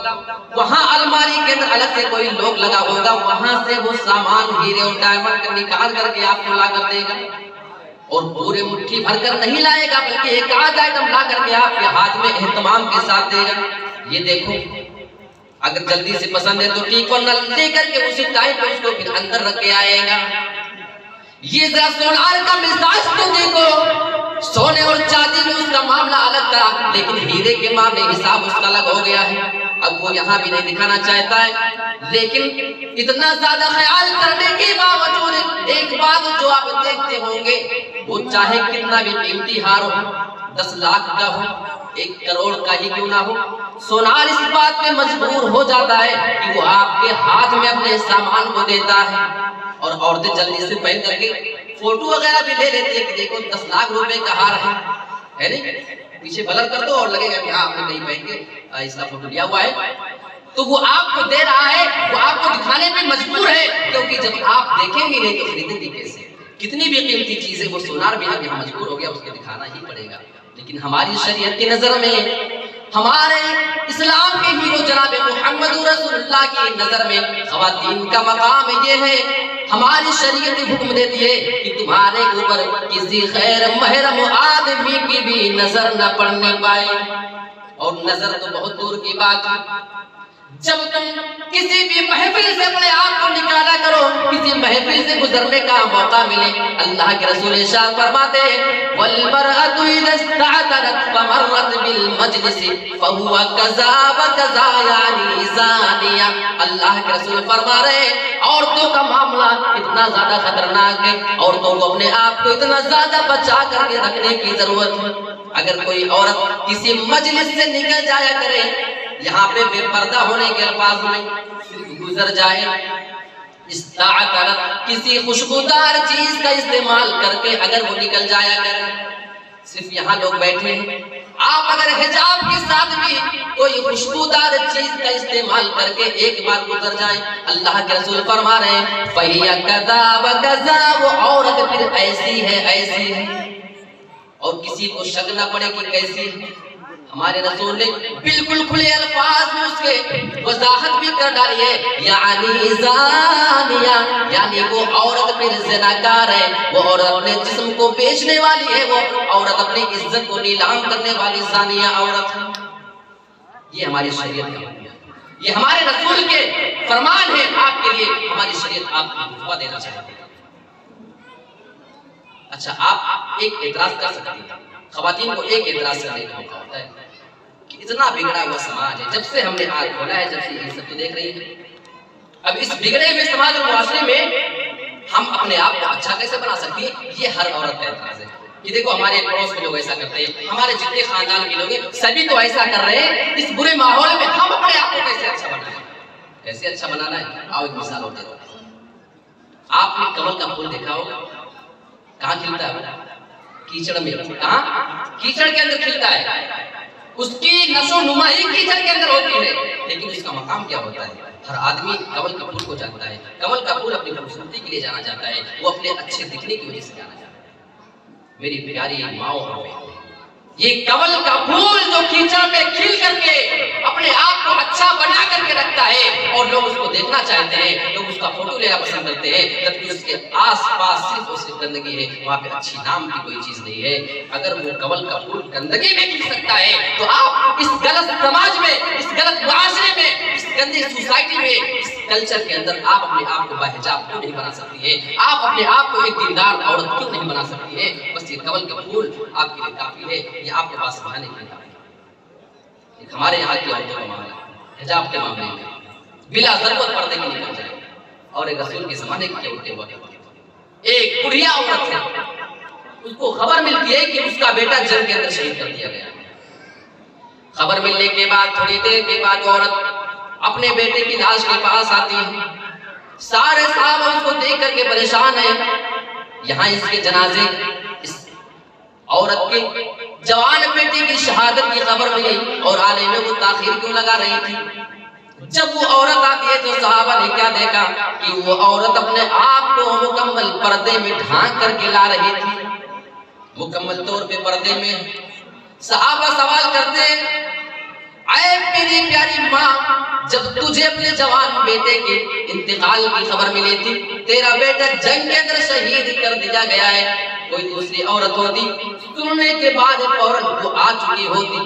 وہاں الماری کے اندر الگ سے کوئی لوک لگا ہوگا، وہاں سے وہ سامان ہیرے اور ڈائمنڈ کا نکال کر کے آپ کو لا کر دے گا، اور پورے مٹھی بھر کر نہیں لائے گا بلکہ ایک آدھ آئٹم لا کر کے آپ کے ہاتھ میں اہتمام کے ساتھ دے گا۔ یہ دیکھو، اگر جلدی سے پسند ہے تو ٹھیک، ورنہ لے کر کے اسی ٹائم پہ اس کو پھر اندر رکھ کے آئے گا۔ یہ ذرا سونار کا مزاج تو دیکھو، سونے اور چاندی میں اس کا معاملہ الگ تھا، لیکن ہیرے کے معاملے حساب اس کا الگ ہو گیا ہے۔ اب وہ یہاں بھی نہیں دکھانا چاہتا ہے، لیکن اتنا زیادہ خیال کرنے کے باوجود ایک بات جو آپ دیکھتے ہوں گے، وہ چاہے کتنا بھی قیمتی ہار ہو، 10 لاکھ کا ہو، 1 کروڑ کا ہی کیوں نہ ہو، سونار اس بات میں مجبور ہو جاتا ہے کہ وہ آپ کے ہاتھ میں اپنے سامان کو دیتا ہے۔ اور عورتیں جلدی سے پہن کر کے فوٹو وغیرہ بھی لے لیتی ہے کہ دیکھو 10 لاکھ روپے کا ہار ہے نہیں، پیچھے بلر کر دو اور لگے گا کہ ہاں آپ نے کہیں پہن کے اس کا فوٹو لیا ہوا ہے، تو وہ آپ کو دے رہا ہے، وہ آپ کو دکھانے پہ مجبور ہے، کیونکہ جب آپ دیکھیں گے نہیں تو خریدیں گے کیسے؟ کتنی بھی قیمتی چیزیں وہ سونار بھی اب یہاں مجبور ہو گیا، اس کو دکھانا ہی پڑے گا۔ لیکن ہماری شریعت کی نظر میں، ہمارے اسلام کے ہیرو جناب محمد رسول اللہ کی نظر میں خواتین کا مقام یہ ہے، ہماری شریعت حکم دیتی ہے کہ تمہارے اوپر کسی غیر محرم آدمی کی بھی نظر نہ پڑنے پائے، اور نظر تو بہت دور کی بات ہے۔ جب تم کسی بھی محفل سے اپنے آپ کو نکالا کرو، کسی محفل سے گزرنے کا موقع ملے، اللہ کے رسول ارشاد فرماتے ہیں وَالْمَرْأَةُ إِذَا اسْتَعْتَرَتْ فَمَرَّتْ بِالْمَجْلِسِ فَهُوَ كَذَا وَكَذَا یعنی زانیہ۔ اللہ کے رسول فرما رہے ہیں عورتوں کا معاملہ اتنا زیادہ خطرناک ہے، عورتوں کو اپنے آپ کو اتنا زیادہ بچا کر کے رکھنے کی ضرورت ہے۔ اگر کوئی عورت کسی مجلس سے نکل جایا کرے، یہاں پہ بے پردہ ہونے کے الفاظ میں صرف گزر جائے، استعطرت کسی خوشبودار چیز کا استعمال کر کے اگر وہ نکل جایا کرے، صرف یہاں لوگ بیٹھے ہیں، آپ اگر حجاب کے ساتھ بھی کوئی خوشبودار چیز کا استعمال کر کے ایک بار گزر جائیں، اللہ کے رسول فرما رہے ہیں فَهِيَ كَذَا وَكَذَا، وہ عورت پھر ایسی ہے ایسی ہے۔ اور کسی کو شک نہ پڑے کہ کیسی ہے۔ ہمارے رسول نے بالکل کھلے الفاظ میں اس کے وضاحت بھی کر ڈالی ہے، یعنی زانیہ، یعنی وہ عورت پھر زناکار ہے، وہ عورت اپنے جسم کو بیچنے والی ہے، وہ عورت اپنی عزت کو نیلام کرنے والی زانیہ عورت ہے۔ یہ ہماری شریعت کا ہے، یہ ہمارے رسول کے فرمان ہے آپ کے لیے، ہماری شریعت آپ کو فتویٰ دینا چاہتی ہے۔ اچھا، آپ ایک اعتراض کر سکتے ہیں، خواتین کو ایک اعتراض کرنے کا موقع ہوتا ہے کہ اتنا بگڑا ہوا سماج ہے، جب سے ہم نے آج کھولا ہے، جب سے یہ سب تو دیکھ رہی ہیں، اب اس بگڑے ہوئے سماج اور معاشرے میں ہم اپنے آپ کو اچھا کیسے بنا سکتی ہیں؟ یہ ہر عورت کا اعتراض ہے کہ دیکھو ہمارے پڑوس کے لوگ ایسا کرتے ہیں، ہمارے جتنے خاندان کے لوگ ہیں سبھی تو ایسا کر رہے ہیں، اس برے ماحول میں ہم اپنے آپ کو کیسے اچھا بنائیں؟ کیسے اچھا بنانا ہے؟ آؤ ایک مثال ہوتے ہیں۔ آپ نے کمل کا پھول دیکھا ہوگا، کہاں کھلتا ہے؟ کیچڑ میں۔ کہاں؟ کیچڑ کے اندر کھلتا ہے، اس کی نشو نما ہی کیچڑ کے اندر ہوتی ہے، لیکن اس کا مقام کیا ہوتا ہے؟ ہر آدمی کمل کا پھول کو جانتا ہے، کمل کا پھول اپنی خوبصورتی کے لیے جانا جاتا ہے، وہ اپنے اچھے دکھنے کی وجہ سے جانا جاتا ہے۔ میری پیاری ماؤں اور بہنوں، یہ کمل کا پھول جو کیچڑ میں کھل کر کے اپنے آپ کو اچھا بنا کر کے رکھتا ہے اور لوگ اس کو دیکھنا چاہتے ہیں، لوگ اس کا فوٹو لینا پسند کرتے ہیں، جبکہ اس کے آس پاس صرف اور صرف گندگی ہے، وہاں پہ اچھی نام کی کوئی چیز نہیں ہے۔ اگر وہ کمل کا پھول گندگی میں کھل سکتا ہے تو آپ اس غلط سماج میں، اس غلط معاشرے میں، اس گندی سوسائٹی میں، اس کلچر کے اندر آپ اپنے آپ کو باحجاب کیوں نہیں بنا سکتی ہے؟ آپ اپنے آپ کو ایک دیندار عورت کیوں نہیں بنا سکتی ہے؟ بس یہ کمل کا پھول آپ کے لیے کافی ہے، یہ آپ کے پاس بہانے کے لیے ایک ہمارے یہاں کی عورتوں کا معاملہ حجاب کے معاملے میں بلا ضرورت پردے کی نکل جائے، اور ایک رسول کے زمانے کی عورتیں ہوا ایک بڑھیا عورت ہے، اس کو خبر ملتی ہے کہ اس کا بیٹا جنگ کے اندر شہید کر دیا گیا۔ خبر ملنے کے بعد تھوڑی دیر کے بعد عورت اپنے بیٹے کی لاش کے پاس آتی ہے، سارے صحابہ اس کو دیکھ کر کے پریشان ہیں۔ یہاں اس کے جنازے، اس عورت کے جوان بیٹے کی شہادت کی خبر ملی اور آنے میں وہ تاخیر کیوں لگا رہی تھی؟ جب وہ عورت آتی ہے تو صحابہ نے کیا دیکھا کہ وہ عورت اپنے آپ کو مکمل پردے میں ڈھانک کر کے لا رہی تھی، مکمل طور پہ پردے میں۔ صحابہ سوال کرتے ہیں، اے میری پیاری ماں، جب تجھے اپنے جوان بیٹے کے انتقال کی خبر ملی تھی، تیرا بیٹا جنگ کے اندر شہید کر دیا گیا ہے، کوئی دوسری عورت ہوتی سننے کے بعد فوراً وہ آ چکی ہوتی،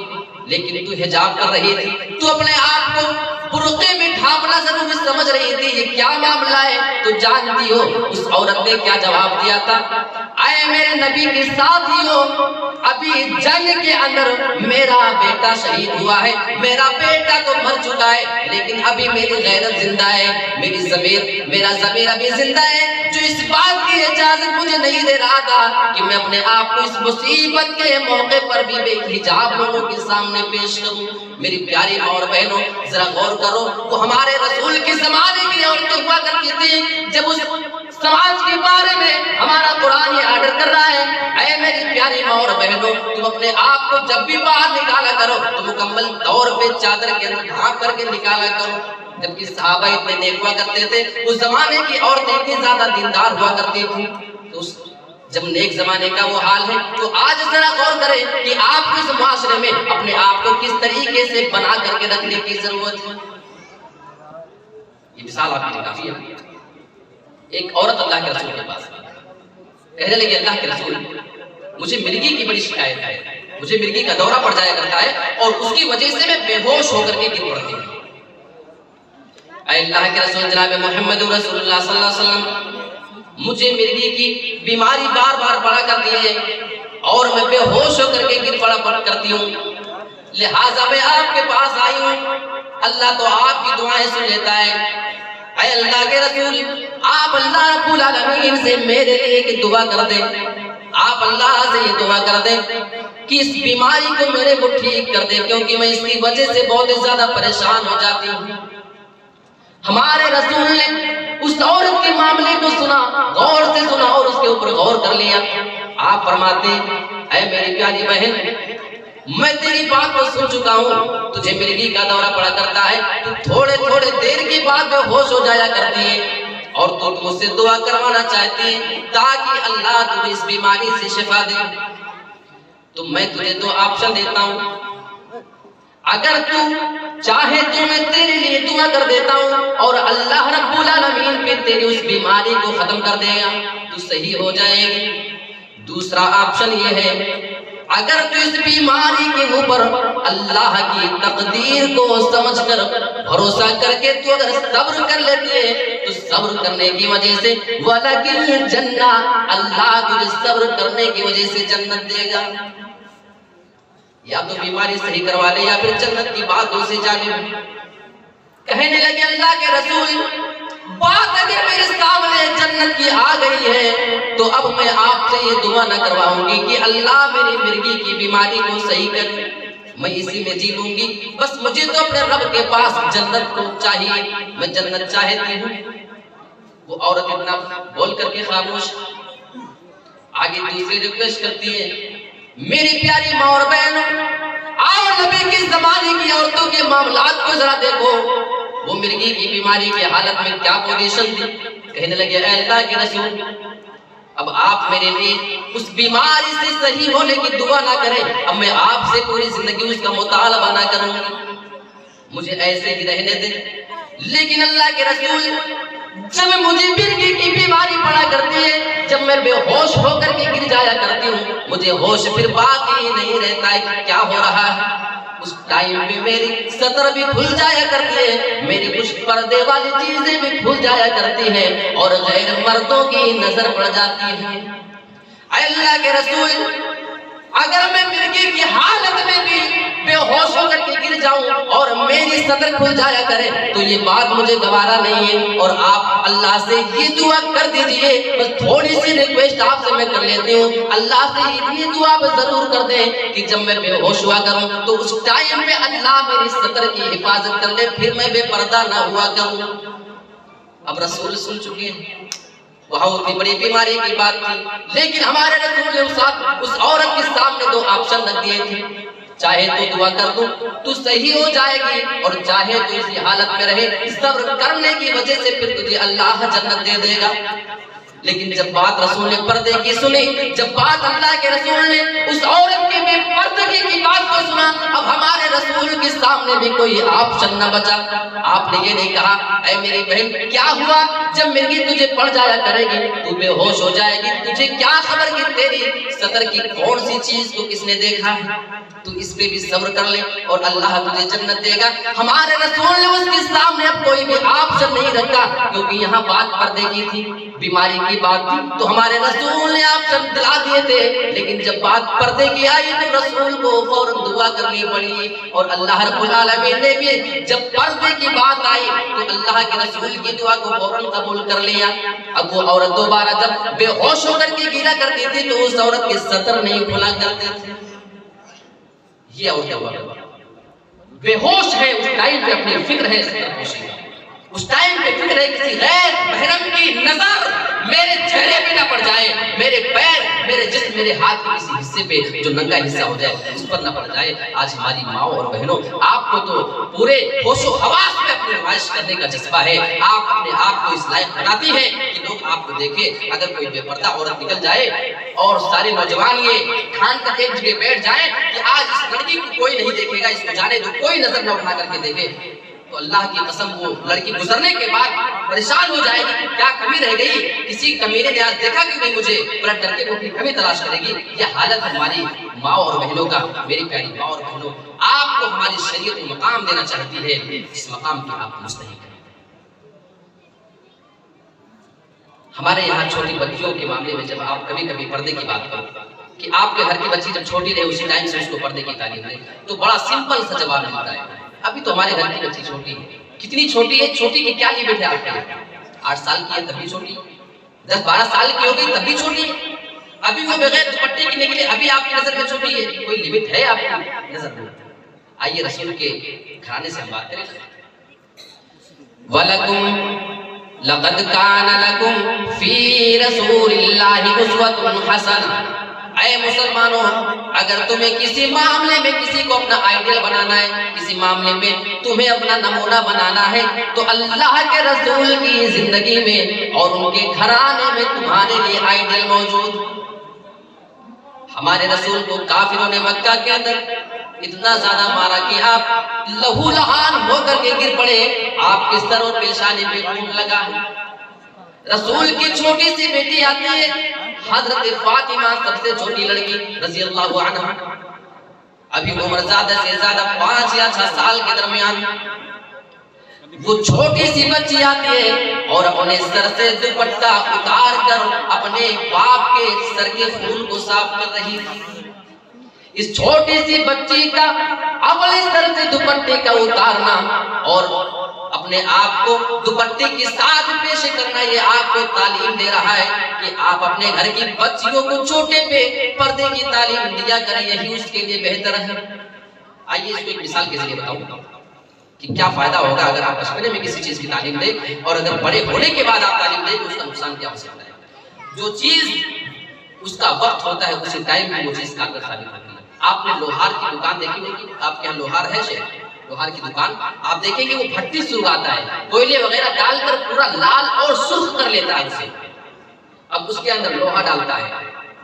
لیکن تو حجاب کر رہی تھی، تو اپنے آپ کو برقعے میں ڈھانپنا ضروری سمجھ رہی تھی، یہ کیا معاملہ ہے؟ تو جانتی ہو اس عورت نے کیا جواب دیا تھا؟ اے میرے نبی کے ساتھیو، ابھی جنگ کے اندر میرا بیٹا شہید ہوا ہے، میرا بیٹا تو مر چکا ہے، لیکن ابھی میری غیرت زندہ ہے، میرا ضمیر ابھی زندہ ہے، جو اس بات کی اجازت مجھے نہیں دے رہا تھا کہ میں اپنے آپ کو اس مصیبت کے موقع پر بھی بے حجاب لوگوں کے سامنے پیش کروں۔ میری پیاری اور بہنوں، ذرا غور کرو، وہ ہمارے رسول کے زمانے کی عورتیں ہوا کرتی تھی، جب اس سماج کے بارے میں ہمارا قرآن یہ آرڈر کر رہا ہے، اے میری پیاری ماں اور بہنوں، تم اپنے آپ کو جب بھی باہر نکالا کرو تو مکمل طور پہ چادر کے اندر ڈھانپ کر کے نکالا کرو۔ جبکہ صحابہ اتنے نیک ہوا کرتے تھے، اس زمانے کی عورتیں اتنی زیادہ دیندار ہوا کرتی تھی، تو جب نیک زمانے کا وہ حال ہے تو آج ذرا غور کریں کہ آپ کو اس معاشرے میں اپنے آپ کو کس طریقے سے بنا کر کے رکھنے کی ضرورت ہے۔ یہ مثال آپ کے لیے کافی ہے۔ ایک عورت اللہ کے رسول کے پاس کہنے لگی، اللہ کے رسول، مجھے مرگی کی بڑی شکایت ہے، مجھے مرگی کا دورہ پڑ جایا کرتا ہے اور اس کی وجہ سے میں بے ہوش ہو کر کے گر پڑتی ہوں۔ اے اللہ کے رسول جناب محمد رسول اللہ صلی اللہ علیہ وسلم، مجھے مرگی کی بیماری بار بار پڑا کرتی ہے اور میں بے ہوش ہو کر کے گر پڑا کرتی ہوں، لہٰذا میں آپ کے پاس آئی ہوں، اللہ تو آپ کی دعائیں سن لیتا ہے۔ اے اللہ کے رسول، آپ اللہ رب العالمین سے میرے لیے ایک دعا کر دیں، آپ اللہ سے یہ دعا کر دیں کہ اس بیماری کو میرے کو ٹھیک کر دیں، کیونکہ میں اس کی وجہ سے بہت زیادہ پریشان ہو جاتی ہوں۔ ہمارے رسول نے اس عورت کے معاملے کو سنا، غور سے سنا اور اس کے اوپر غور کر لیا۔ آپ فرماتے ہیں، اے میری پیاری بہن، میں تیری بات کو سن چکا ہوں، تجھے مرگی کا دورہ پڑا کرتا ہے، تو تھوڑے تھوڑے دیر کے بعد بے ہوش ہو جایا کرتی ہے اور تو مجھ سے دعا کروانا چاہتی ہے تاکہ اللہ تجھے اس بیماری سے شفا دے۔ تو میں تجھے دو آپشن دیتا ہوں، اگر تو چاہے تو میں تیرے لیے دعا کر دیتا ہوں اور اللہ رب العالمین پہ تیری اس بیماری کو ختم کر دے گا، تو صحیح ہو جائے گی۔ دوسرا آپشن یہ ہے، اگر تو اس بیماری کے اوپر اللہ کی تقدیر کو سمجھ کر بھروسہ کر کے تو اگر صبر کر لیتی ہے تو صبر کرنے کی وجہ سے وَلَكِنْ جَنَّةٌ، اللہ تجھے صبر کرنے کی وجہ سے جنت دے گا۔ یا تو بیماری صحیح کروا لے یا پھر جنت کی بات دوسری جانب۔ کہنے لگے اللہ کے رسول، بات اگر میرے سامنے جنت کی آ گئی ہے تو اب میں آپ سے یہ دعا نہ کرواؤں گی کہ اللہ میری مرغی کی بیماری کو صحیح کر، میں اسی میں جی لوں گی، بس مجھے تو اپنے رب کے پاس جنت کو چاہیے، میں جنت چاہتی ہوں۔ وہ عورت اتنا بول کر کے خاموش، آگے دوسری ریکویسٹ کرتی ہے، میری پیاری ماں اور بہنوں، آؤ نبی کے زمانے کی عورتوں کے معاملات کو ذرا دیکھو، وہ مرغی کی بیماری کی حالت میں کیا پوزیشن تھی۔ کہنے لگے اے اللہ کے رسول، اب آپ میرے لیے اس بیماری سے صحیح ہونے کی دعا نہ کریں، اب میں آپ سے پوری زندگی اس کا مطالبہ نہ کروں گی، مجھے ایسے ہی رہنے دیں۔ لیکن اللہ کے رسول، جب مجھے مرغی کی بیماری پڑا کرتی ہے، جب میں بے ہوش ہو کر کے گر جایا کرتی ہوں، مجھے ہوش پھر باقی نہیں رہتا ہے کہ کیا ہو رہا ہے۔ اس ٹائم پہ میری سطر بھی کھل جایا کرتی ہے، میری کچھ پردے والی چیزیں بھی کھل جایا کرتی ہیں اور غیر مردوں کی نظر پڑ جاتی ہے۔ اے اللہ کے رسول، اگر میں مرغی کی حالت میں بھی بے ہوش ہو کر کے گر جاؤں اور میری صدر کھل جایا کرے تو یہ بات مجھے گوارا نہیں ہے، اور آپ اللہ سے یہ دعا کر دیجئے، بس تھوڑی سی ریکویسٹ آپ سے میں کر لیتی ہوں، اللہ سے اتنی دعا ضرور کر دیں کہ جب میں بے ہوش ہوا کروں تو اس ٹائم میں اللہ میری صدر کی حفاظت کر لے، پھر میں بے پردہ نہ ہوا کروں۔ اب رسول سن چکے ہیں، وہاں اتنی بڑی بیماری کی بات تھی، لیکن ہمارے رسول نے اس عورت کے سامنے دو آپشن رکھ دیے تھے، چاہے تو دعا کر دوں تو صحیح ہو جائے گی، اور چاہے تو اسی حالت میں رہے، صبر کرنے کی وجہ سے پھر تجھے اللہ جنت دے دے گا۔ لیکن جب بات رسول نے پردے کی سنی، جب بات اللہ کے رسول نے اس عورت کے بے پردگی کی بات کو سنا، اب ہمارے رسول کے سامنے بھی کوئی آپشن نہ بچا۔ آپ نے یہ نہیں کہا اے میری بہن کیا ہوا جب مرغی تجھے پڑ جایا کرے گی تو بے ہوش ہو جائے گی، تجھے کیا خبر کہ تیری صدر کی کون سی چیز کو کس نے دیکھا ہے، تو اس پہ بھی صبر کر لے اور اللہ تجھے جنت دے گا۔ ہمارے رسول نے اس کے سامنے اب کوئی بھی آپشن نہیں رکھا، کیونکہ یہاں بات پردے کی تھی، بیماری کی بات تھی، تو ہمارے رسول نے آپشن دلا دیے تھے، لیکن جب بات پردے کی آئی تو رسول کو فوراً دعا کرنی پڑی، اور اللہ رب العالمین نے بھی جب پردے کی بات آئی تو اللہ کے رسول کی دعا کو فوراً قبول کر لیا۔ اب وہ عورت دوبارہ جب بے ہوش ہو کر کے گرا کرتی تھی تو اس عورت کے سطر نہیں کھلا کرتے تھے۔ یہ عورت ہوا بے ہوش ہے، اس ٹائم پہ اپنی فکر ہے سطر پوشی، اس ٹائم پہ فکر ہے کسی غیر محرم کی نظر میرے چہرے پہ نہ پڑ جائے، میرے پیر، میرے جسم، میرے ہاتھ کے کسی حصے پہ جو ننگا حصہ ہو جائے اس پر نہ پڑ جائے۔ آج ہماری ماں اور بہنوں، آپ کو تو پورے ہوش و حواس میں اپنی نمائش کرنے کا جذبہ ہے، آپ اپنے آپ کو اس لائق بناتی ہیں کہ لوگ آپ کو دیکھیں۔ اگر کوئی بے پردہ عورت نکل جائے اور سارے نوجوان یہ ٹھان کر ایک جگہ بیٹھ جائیں کہ آج اس لڑکی کو کوئی نہیں دیکھے گا، اس کو جانے دو، کوئی نظر نہ اٹھا کر کے دیکھے، تو اللہ کی قسم وہ لڑکی گزرنے کے بعد پریشان ہو جائے گی، کیا کمی رہ گئی، کسی کمینے نے آج دیکھا کہ نہیں مجھے، پلٹ کر کے کوئی کمی تلاش کرے گی۔ یہ حالت ہماری ماں اور بہنوں کا۔ میری پیاری ماں اور بہنوں، آپ کو ہماری شریعت مقام دینا چاہتی ہے، اس مقام کی آپ مستحق ہیں۔ ہمارے یہاں چھوٹی بچیوں کے معاملے میں جب آپ کبھی کبھی پردے کی بات کرو کہ آپ کے گھر کی بچی جب چھوٹی رہے اسی ٹائم سے اس کو پردے کی تعلیم دیں تو بڑا سمپل سا جواب ملتا ہے، ابھی تو ہمارے گھر کی بچی چھوٹی ہے۔ کتنی چھوٹی ہے؟ چھوٹی کی کیا لیمٹ ہے آپ کے؟ 8 سال کی ہے تب بھی چھوٹی، 10-12 سال کی ہوگی تب بھی چھوٹی ہے، ابھی وہ بغیر دوپٹے کے نکلے ابھی آپ کی نظر میں چھوٹی ہے، کوئی لیمٹ ہے آپ کی نظر میں؟ آئیے رسول کے گھرانے سے ہم بات کریں۔ وَلَكُمْ لَقَدْ كَانَ لَكُمْ فِي رَسُولِ اللَّهِ أُسْوَةٌ حَسَنَةٌ۔ اے مسلمانوں، اگر تمہیں کسی معاملے میں کسی کو اپنا آئیڈیل بنانا ہے، کسی معاملے میں تمہیں اپنا نمونہ بنانا ہے تو اللہ کے رسول کی زندگی میں اور ان کے گھرانے میں تمہارے لیے آئیڈیل موجود۔ ہمارے رسول کو کافروں نے مکہ کے اندر اتنا زیادہ مارا کہ آپ لہو لہان ہو کر کے گر پڑے، آپ کے سر اور پیشانی پہ خون لگا۔ رسول کی چھوٹی سی بیٹی آتی ہے حضرت فاطمہ، سب سے چھوٹی لڑکی رضی اللہ عنہا، ابھی عمر زیادہ سے زیادہ 5 یا 6 سال کے درمیان، وہ چھوٹی سی بچی آتی ہے اور اپنے سر سے دوپٹہ اتار کر اپنے باپ کے سر کے خون کو صاف کر رہی تھی۔ اس چھوٹی سی بچی کا اپنے سر سے دوپٹے کا اتارنا اور اپنے آپ کو دوپٹے کے ساتھ پیش کرنا، یہ آپ کو تعلیم دے رہا ہے کہ آپ اپنے گھر کی بچیوں کو چھوٹے پہ پردے کی تعلیم دیا کریں، یہی اس کے لیے بہتر ہے۔ آئیے اس کو ایک مثال کے ذریعے بتاؤں کہ کیا فائدہ ہوگا اگر آپ بچپنے میں کسی چیز کی تعلیم دیں اور اگر بڑے ہونے کے بعد آپ تعلیم دیں تو اس کا نقصان کیا ہو سکتا ہے۔ جو چیز اس کا وقت ہوتا ہے اسی ٹائم میں وہ چیز کارگر ثابت ہوتی ہے۔ آپ نے لوہار کی دکان دیکھی ہوگی، آپ کے یہاں لوہار ہے شہر، لوہار کی دکان آپ دیکھیں گے وہ بھٹی سلگاتا ہے، کوئلے وغیرہ ڈال کر پورا لال اور سرخ کر لیتا ہے اسے، اب اس کے اندر لوہا ڈالتا ہے،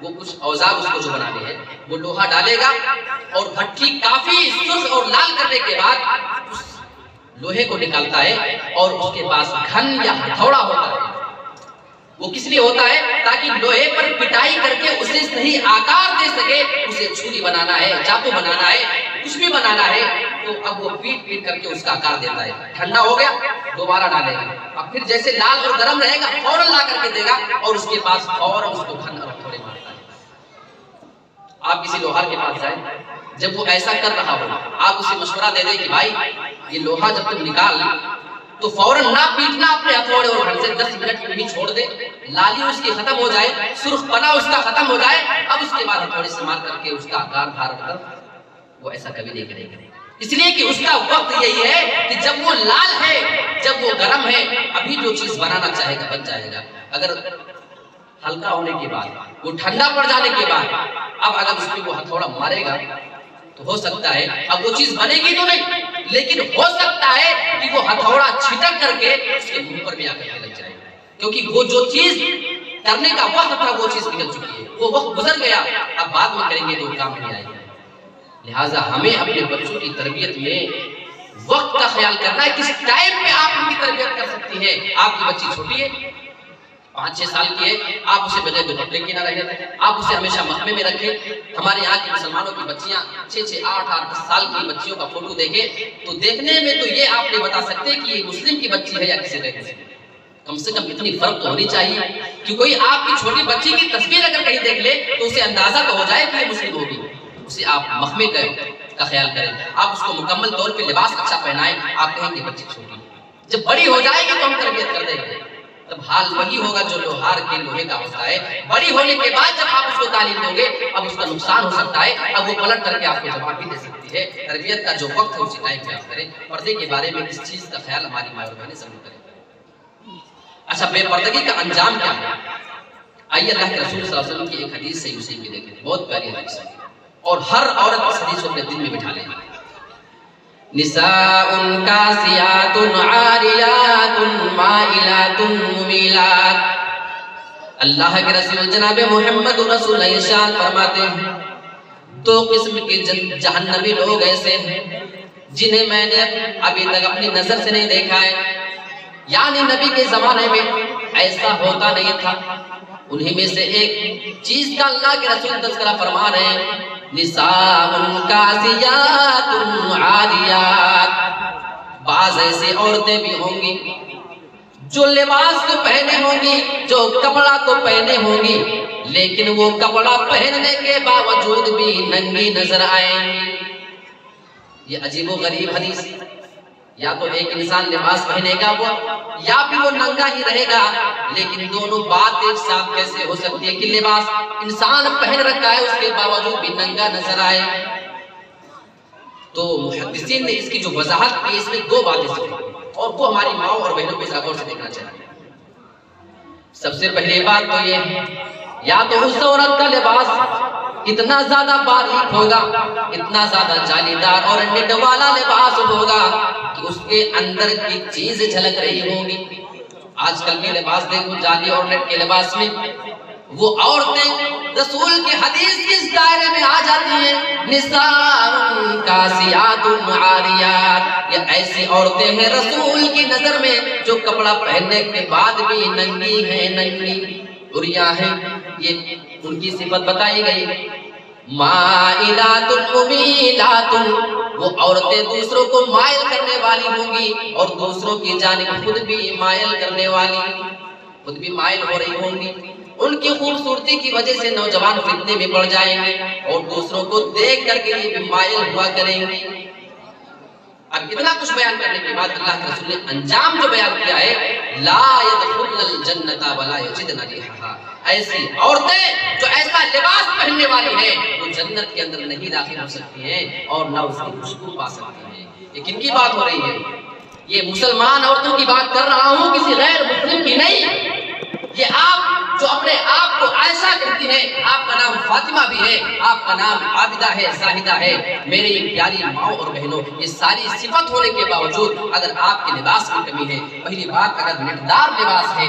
وہ کچھ اوزار اس کو جو بنانے ہیں وہ لوہا ڈالے گا اور بھٹی کافی سرخ اور لال کرنے کے بعد اس لوہے کو نکالتا ہے اور اس کے پاس گھن یا ہتھوڑا ہوتا ہے۔ وہ کس لیے ہوتا ہے؟ تاکہ لوہے پر پٹائی کر کے اسے صحیح آکار دے سکے، اسے چھری بنانا ہے، چاقو بنانا ہے، کچھ بھی بنانا ہے تو اب وہ پیٹ پیٹ کر کے اس کا آکار دیتا ہے۔ ٹھنڈا ہو گیا دوبارہ ڈالے گا، اب پھر جیسے لال اور گرم رہے گا فوراً لا کر کے دے گا اور اس کے پاس فوراً اس کو گھن اور تھوڑے مارتا ہے۔ آپ کسی لوہار کے پاس جائیں، جب وہ ایسا کر رہا ہو آپ اسے مشورہ دے دیں کہ بھائی یہ لوہا جب تم نکال تو فوراً نہ پیٹنا اپنے ہتھوڑے اور گھن سے 10 منٹ میں ہی چھوڑ دے، لالی اس کی ختم ہو جائے، سرخ پنا اس کا ختم ہو جائے، اب اس کے بعد ہتھوڑے سے مار کر کے اس کا آکار دھارن کر، وہ ایسا کبھی نہیں کرے گا، اس لیے کہ اس کا وقت یہی ہے کہ جب وہ لال ہے، جب وہ گرم ہے، ابھی جو چیز بنانا چاہے گا بن جائے گا۔ اگر ہلکا ہونے کے بعد، وہ ٹھنڈا پڑ جانے کے بعد اب اگر اس پہ وہ ہتھوڑا مارے گا تو ہو سکتا ہے اب وہ چیز بنے گی تو نہیں، لیکن ہو سکتا ہے کہ وہ ہتھوڑا چھٹک کر کے اس کے منہ پر بھی آ کر کے لگ جائے، کیونکہ وہ جو چیز کرنے کا وقت تھا وہ چیز نکل چکی ہے، وہ وقت گزر گیا، اب بعد میں کریں گے تو کام نہیں آئے گا۔ لہٰذا ہمیں اپنے بچوں کی تربیت میں وقت کا خیال کرنا ہے، کس ٹائم پہ آپ ان کی تربیت کر سکتی ہیں۔ آپ کی بچی چھوٹی ہے، 5-6 سال کی ہے، آپ اسے بغیر دوپٹے کی نہ رہے، آپ اسے ہمیشہ مخمے میں رکھیں۔ ہمارے یہاں کے مسلمانوں کی بچیاں 6-6, 8-8, 10 سال کی بچیوں کا فوٹو دیکھیں تو دیکھنے میں تو یہ آپ نے بتا سکتے کہ یہ مسلم کی بچی ہے یا کسی غیر مسلم، کم سے کم اتنی فرق تو ہونی چاہیے کہ کوئی آپ کی چھوٹی بچی کی تصویر اگر کہیں دیکھ لے تو اسے اندازہ تو ہو جائے کہ یہ مسلم ہوگی۔ اسے آپ مخمے کا خیال کریں، آپ اس کو مکمل طور پہ لباس اچھا پہنائیں، آپ کہیں کہ بچی چھوٹی، جب بڑی ہو جائے گی تو ہم تربیت کر دیں گے، تب حال وہی ہوگا جو لوہار کے لوہے کا ہوتا ہے۔ بڑی ہونے کے بعد جب آپ اس کو تعلیم دو گے اب اس کا نقصان ہو سکتا ہے، اب وہ پلٹ کر کے آپ کو جواب بھی دے سکتی ہے۔ تربیت کا جو وقت ہے اسی ٹائم پہ آپ کریں۔ پردے کے بارے میں اس چیز کا خیال ہماری ماں اور بہنیں ضرور کریں۔ اچھا، بے پردگی کا انجام کیا ہے؟ آئیے اللہ کے رسول صلی اللہ علیہ وسلم کی ایک حدیث سے مسلم کی دیکھیں، بہت پیاری حدیث ہے اور ہر عورت اس حدیث کو اپنے دل میں بٹھا لیں۔ نساء کاسیات عاریات مائلات ممیلات، اللہ کے رسول جناب محمد رسول اللہ ارشاد فرماتے ہیں 2 قسم کے جہنمی لوگ ایسے ہیں جنہیں میں نے ابھی تک اپنی نظر سے نہیں دیکھا ہے، یعنی نبی کے زمانے میں ایسا ہوتا نہیں تھا۔ انہی میں سے ایک چیز کا اللہ کے رسول تذکرہ فرما رہے ہیں، نساء کاسیات عاریات، بعض ایسی عورتیں بھی ہوں گی جو لباس تو پہنے ہوں گی، جو کپڑا تو پہنے ہوں گی، لیکن وہ کپڑا پہننے کے باوجود بھی ننگی نظر آئیں گی۔ یہ عجیب و غریب حدیث، یا تو ایک انسان لباس پہنے گا وہ یا بھی وہ ننگا ہی رہے گا، لیکن دونوں بات ایک ساتھ کیسے ہو سکتی ہے کہ لباس انسان پہن رکھا ہے اس کے باوجود بھی ننگا نظر آئے؟ تو محدثین نے اس کی جو وضاحت کی اس میں 2 باتیں ذکر اور وہ ہماری ماں اور بہنوں کو ذرا غور سے دیکھنا چاہیے۔ سب سے پہلی بات تو یہ ہے، یا تو اس عورت کا لباس اتنا زیادہ باریک ہوگا، اتنا زیادہ جالیدار اور نٹ والا لباس ہوگا کہ اس کے اندر کی چیز جھلک رہی ہوگی۔ آج کل کے لباس دیکھو جالی اور نٹ کے لباس میں وہ عورتیں رسول کی حدیث کس دائرے میں آ جاتی ہے؟ نساء کاسیات عاریات، یہ ایسی عورتیں ہیں رسول کی نظر میں جو کپڑا پہننے کے بعد بھی ننگی ہیں، ننگی عریاں ہیں، یہ ان کی صفت بتائی گئی۔ مائلات ممیلات، وہ عورتیں دوسروں کو مائل کرنے والی ہوں گی اور دوسروں کی جانب خود بھی مائل کرنے والی، خود بھی مائل ہو رہی ہوں گی۔ ان کی خوبصورتی کی وجہ سے نوجوان فتنے میں پڑ جائیں گے اور دوسروں کو دیکھ کر کے یہ بھی مائل ہوا کریں گے۔ اب اتنا کچھ بیان کرنے کے بعد اللہ کے رسول نے انجام جو بیان کیا ہے، لا يدخلن الجنت ولا یجدن ریحھا، ایسی عورتیں جو ایسا لباس پہننے والی ہیں وہ جنت کے اندر نہیں داخل ہو سکتی ہیں اور نہ اس کی خوشبو پا سکتی ہیں۔ یہ کن کی بات ہو رہی ہے؟ یہ مسلمان عورتوں کی بات کر رہا ہوں، کسی غیر مسلم کی نہیں۔ یہ آپ جو اپنے آپ کو عائشہ کہتی ہیں، آپ کا نام فاطمہ بھی ہے، آپ کا نام عابدہ ہے، زاہدہ ہے، میری پیاری ماؤں اور بہنوں، یہ ساری صفت ہونے کے باوجود اگر آپ کے لباس کی کمی ہے، پہلی بات اگر نٹدار لباس ہے،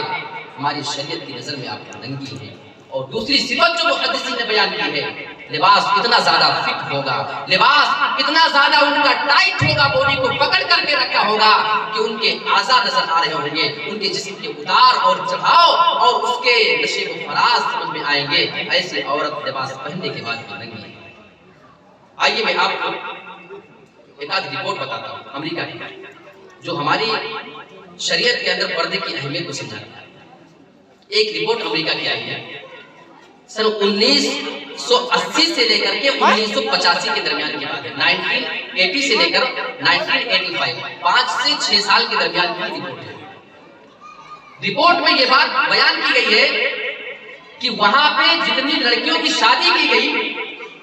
ہماری شریعت کی نظر میں آپ ننگی ہے۔ اور دوسری صفت جو محدثین نے بیان کی ہے، لباس کتنا زیادہ فٹ ہوگا، لباس کتنا زیادہ ان کا ٹائٹ ہوگا، باڈی کو پکڑ کر کے رکھا ہوگا کہ ان کے اعضاء نظر آ رہے ہوں گے، ان کے جسم کے اتار اور چڑھاؤ اور اس کے نشیب و فراز سمجھ میں آئیں گے۔ ایسی عورت لباس پہننے کے بعد بھی ننگی ہے۔ آئیے میں آپ کو ایک آدھ رپورٹ بتاتا ہوں امریکہ کی، جو ہماری شریعت کے اندر پردے کی اہمیت کو سمجھاتا ہے۔ ایک رپورٹ امریکہ کی آئی ہے سن 1980 سے لے کر کے 1985 کے درمیان کی بات ہے، 1980 سے لے کر 1985، 5 سے 6 سال کے درمیان کی رپورٹ ہے۔ رپورٹ میں یہ بات بیان کی گئی ہے کہ وہاں پہ جتنی لڑکیوں کی شادی کی گئی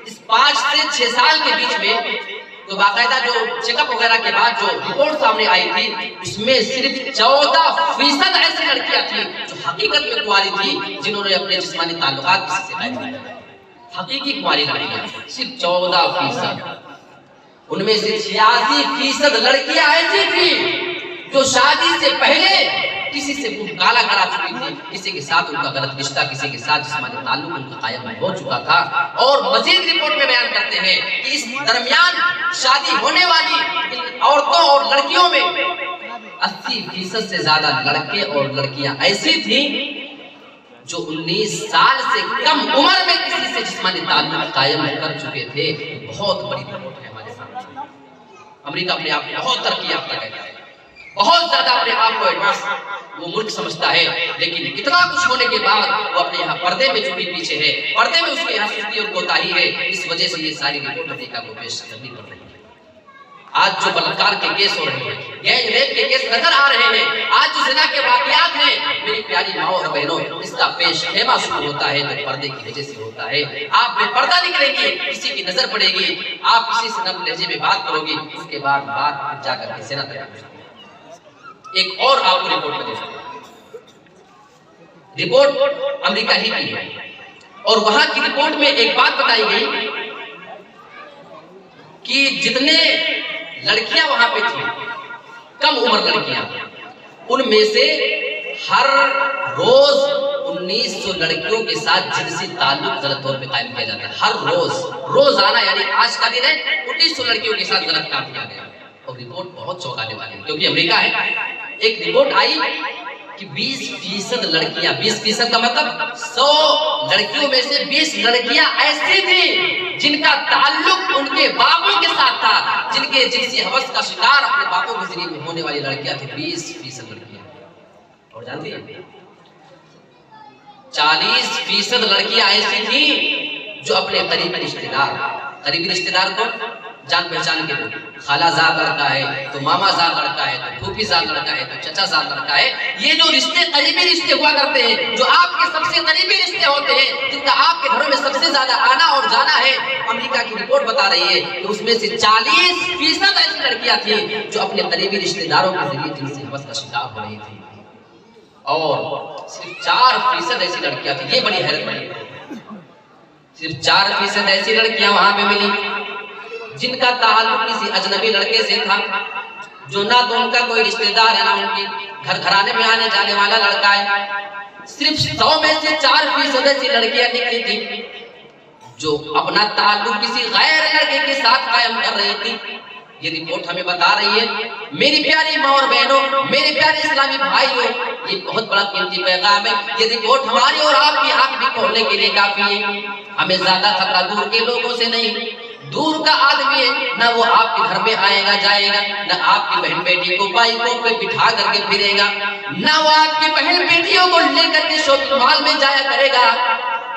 اس 5 سے 6 سال کے بیچ میں، تو باقاعدہ جو چیک اپ وغیرہ کے بعد جو رپورٹ سامنے آئی تھی، اس میں صرف 14% ایسی لڑکیاں تھیں جو حقیقت میں کنواری تھی، جنہوں نے اپنے جسمانی تعلقات کسی سے قائم کیے۔ حقیقی کنواری لڑکیاں صرف 14%، ان میں سے 86% لڑکیاں ایسی تھیں جو شادی سے پہلے کسی سے کالا کرا چکی تھی، کسی کے ساتھ ان کا غلط رشتہ، کسی کے ساتھ جسمانی تعلق ان کا قائم ہو چکا تھا۔ اور مزید رپورٹ میں بیان کرتے ہیں کہ اس درمیان شادی ہونے والی ان عورتوں اور لڑکیوں میں 80% سے زیادہ لڑکے اور لڑکیاں ایسی تھیں جو 19 سال سے کم عمر میں کسی سے جسمانی تعلق قائم کر چکے تھے۔ بہت بڑی رپورٹ ہے ہمارے سامنے۔ امریکہ اپنے آپ کو بہت ترقی یافتہ کہتا ہے، بہت زیادہ اپنے آپ کو ایڈوانس وہ ملک سمجھتا ہے، لیکن اتنا کچھ ہونے کے بعد وہ اپنے یہاں پردے میں چونکہ پیچھے ہے، پردے میں اس کے یہاں سستی اور کوتاہی ہے، اس وجہ سے یہ ساری رپورٹ امریکہ کو پیش کرنی پڑ رہی ہے۔ آج جو بلاکار کے کیس ہو رہے ہیں، گینگ ریپ کے کیس نظر آ رہے ہیں، آج جو زنا کے واقعات ہیں، میری پیاری ماؤں اور بہنوں، اس کا پیش خیمہ شروع ہوتا ہے تو پردے کی وجہ سے ہوتا ہے۔ آپ بے پردہ نکلیں گے، کسی کی نظر پڑے گی، آپ کسی سے نرم لہجے میں بات کرو گی، اس کے بعد بات جا کر کے زنا تک پہنچ جائے۔ ایک اور آپ کو رپورٹ میں دیکھتے ہیں، رپورٹ امریکہ ہی کی ہے، اور وہاں کی رپورٹ میں ایک بات بتائی گئی کہ جتنے لڑکیاں وہاں پہ تھیں، کم عمر لڑکیاں، ان میں سے ہر روز 1900 لڑکیوں کے ساتھ جنسی تعلق غلط طور پہ قائم کیا جاتا ہے۔ ہر روز، روزانہ، یعنی آج کا دن ہے، 1900 لڑکیوں کے ساتھ غلط کام کیا گیا۔ اور رپورٹ بہت چونکانے والی ہے کیونکہ امریکہ ہے۔ ایک رپورٹ آئی کہ 20% لڑکیاں، 20% کا مطلب 100 لڑکیوں میں سے 20 لڑکیاں ایسی تھیں جن کا تعلق ان کے باپوں کے ساتھ تھا، جن کے جنسی حوث کا شکار اپنے باپوں کے ذریعے ہونے والی لڑکیاں تھیں، 20% لڑکیاں۔ اور جانتی ہیں 40% لڑکیاں ایسی تھیں جو اپنے قریبی رشتہ دار کو جان پہچان کے لوگ، خالہ زاد لڑکا ہے تو ماما زاد لڑکا ہے تو پھوپھی زاد لڑکا ہے تو چچا زاد لڑکا ہے، یہ جو رشتے قریبی رشتے ہوا کرتے ہیں، جو آپ کے سب سے قریبی رشتے ہوتے ہیں، جن کا آپ کے گھروں میں سب سے زیادہ آنا اور جانا ہے، امریکہ کی رپورٹ بتا رہی ہے کہ اس میں سے 40% ایسی لڑکیاں تھیں جو اپنے قریبی رشتے داروں کے ذریعے جنسی حوث کا شکار ہو رہی تھیں، اور صرف 4% ایسی لڑکیاں تھیں۔ یہ بڑی حیرت والی بات ہے، صرف 4% ایسی لڑکیاں وہاں پہ ملی جن کا تعلق کسی اجنبی لڑکے سے تھا، جو نہ تو ان کا کوئی رشتہ دار ہے، نہ ان کے گھر گھرانے میں آنے جانے والا لڑکا ہے۔ صرف 100 میں سے 4% ایسی لڑکیاں نکلی تھی جو اپنا تعلق کسی غیر لڑکے کے ساتھ قائم کر رہی تھی۔ یہ رپورٹ ہمیں بتا رہی ہے میری پیاری ماں اور بہنوں، میرے پیارے اسلامی بھائیوں، یہ بہت بڑا قیمتی پیغام ہے۔ یہ رپورٹ ہماری اور آپ کی آنکھ بھی کھولنے کے لیے کافی ہے۔ ہمیں زیادہ خطرہ دور کے لوگوں سے نہیں، دور کا آدمی ہے، نہ وہ آپ کے گھر میں آئے گا جائے گا، نہ آپ کی بہن بیٹی کو بائکوں پہ بٹھا کر کے پھرے گا، نہ وہ آپ کی بہن بیٹیوں کو لے کر کے شاپنگ مال میں جایا کرے گا۔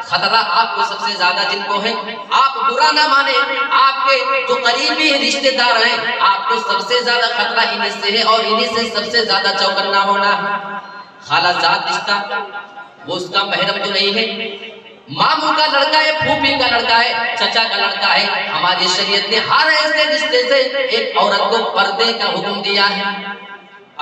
خطرہ آپ کو سب سے زیادہ جن کو ہے، آپ برا نہ مانے، آپ کے جو قریبی رشتہ دار ہیں، آپ کو سب سے زیادہ خطرہ انہی سے ہے، اور انہی سے سب سے زیادہ چوکنا ہونا ہے۔ خالہ زاد رشتہ وہ اس کا محرم تو نہیں ہے، ماموں کا لڑکا ہے، پھوپھی کا لڑکا ہے، چچا کا لڑکا ہے۔ ہماری شریعت نے ہر ایسے رشتے سے ایک عورت کو پردے کا حکم دیا ہے۔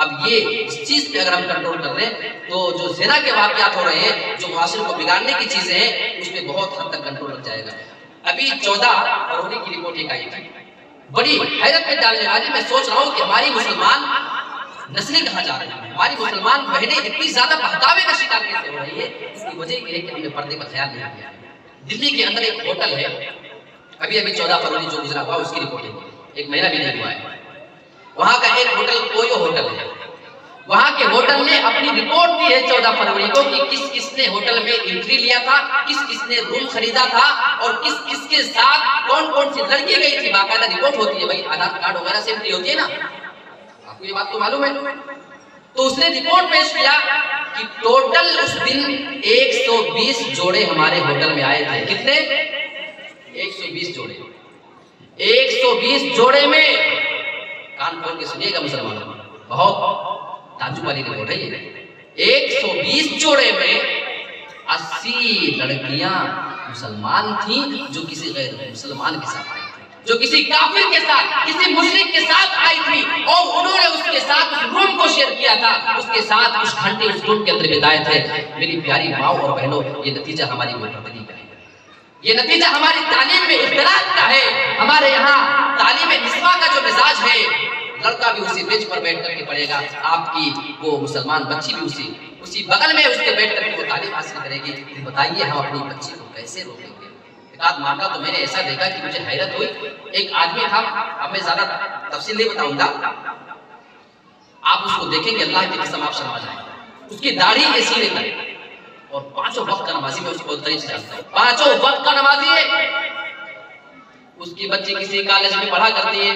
اب یہ اس چیز پہ اگر ہم کنٹرول کر لیں تو جو زنا کے واقعات ہو رہے ہیں، جو معاشرے کو بگاڑنے کی چیزیں ہیں، اس پہ بہت حد تک کنٹرول لگ جائے گا۔ ابھی 14 فروری کی رپورٹ ایک آئی تھی، بڑی حیرت میں ڈالنے والی۔ میں سوچ رہا ہوں کہ ہماری مسلمان نسلیں کہاں جا رہی ہیں، ہماری مسلمان بہنیں اتنی زیادہ بہکاوے کا شکار کیسے ہو رہی ہے؟ اس کی وجہ یہ ہے کہ ہم نے پردے کا خیال نہیں کیا۔ دلی کے اندر ایک ہوٹل ہے، ابھی 14 فروری جو گزرا ہوا اس کی رپورٹ ہے، ایک مہینہ بھی نہیں ہوا ہے۔ وہاں کا ایک ہوٹل کویو ہوٹل ہے، وہاں کے ہوٹل نے اپنی رپورٹ دی ہے 14 فروری کو کہ کس کس نے ہوٹل میں انٹری لیا تھا، کس کس نے روم خریدا تھا، اور کس کس کے ساتھ کون کون سی لڑکی گئی تھی۔ باقاعدہ رپورٹ ہوتی ہے، بھائی آدھار کارڈ وغیرہ سے انٹری ہوتی ہے نا، آپ کو یہ بات تو معلوم ہے۔ تو اس نے رپورٹ پیش کیا کہ ٹوٹل اس دن 120 جوڑے ہمارے ہوٹل میں آئے تھے۔ کتنے؟ 120 جوڑے۔ 120 جوڑے میں، کان کھول کے سنیے گا مسلمانوں، بہت تعجب والی رپورٹ ہے یہ۔ 120 جوڑے میں 80 لڑکیاں مسلمان تھیں جو کسی غیر مسلمان کے ساتھ آئی تھی، جو کسی کافر کے ساتھ، کسی مشرک کے ساتھ آئی تھی، اور انہوں نے اس کے ساتھ اس روم کو شیئر کیا تھا، اس کے ساتھ کچھ گھنٹے اس روم کے اندر بتائے تھے۔ میری پیاری ماں اور بہنوں، یہ نتیجہ ہماری بےپردگی کا ہے، یہ نتیجہ ہماری تعلیم میں اختلاف کا ہے۔ ہمارے یہاں تعلیم نسواں کا جو مزاج ہے، لڑکا بھی اسی بینچ پر بیٹھ کر کے پڑھے گا، آپ کی وہ مسلمان بچی بھی اسی بغل میں اس کے بیٹھ کر کے وہ تعلیم حاصل کرے گی۔ بتائیے ہم اپنی بچی کو کیسے روکیں گے؟ ایک آدھ معاملہ تو میں نے ایسا دیکھا کہ مجھے حیرت ہوئی۔ ایک آدمی تھا، اب میں زیادہ تفصیل نہیں بتاؤں گا، آپ اس کو دیکھیں گے اللہ کی قسم آپ شرما جائیں گے۔ اس کی داڑھی کے سینے تک، اور 5 وقت کا نمازی، میں اس کو قریب سے جانتا ہوں، 5 وقت کا نمازی ہے۔ اس کی بچی کسی کالج میں پڑھا کرتی ہے۔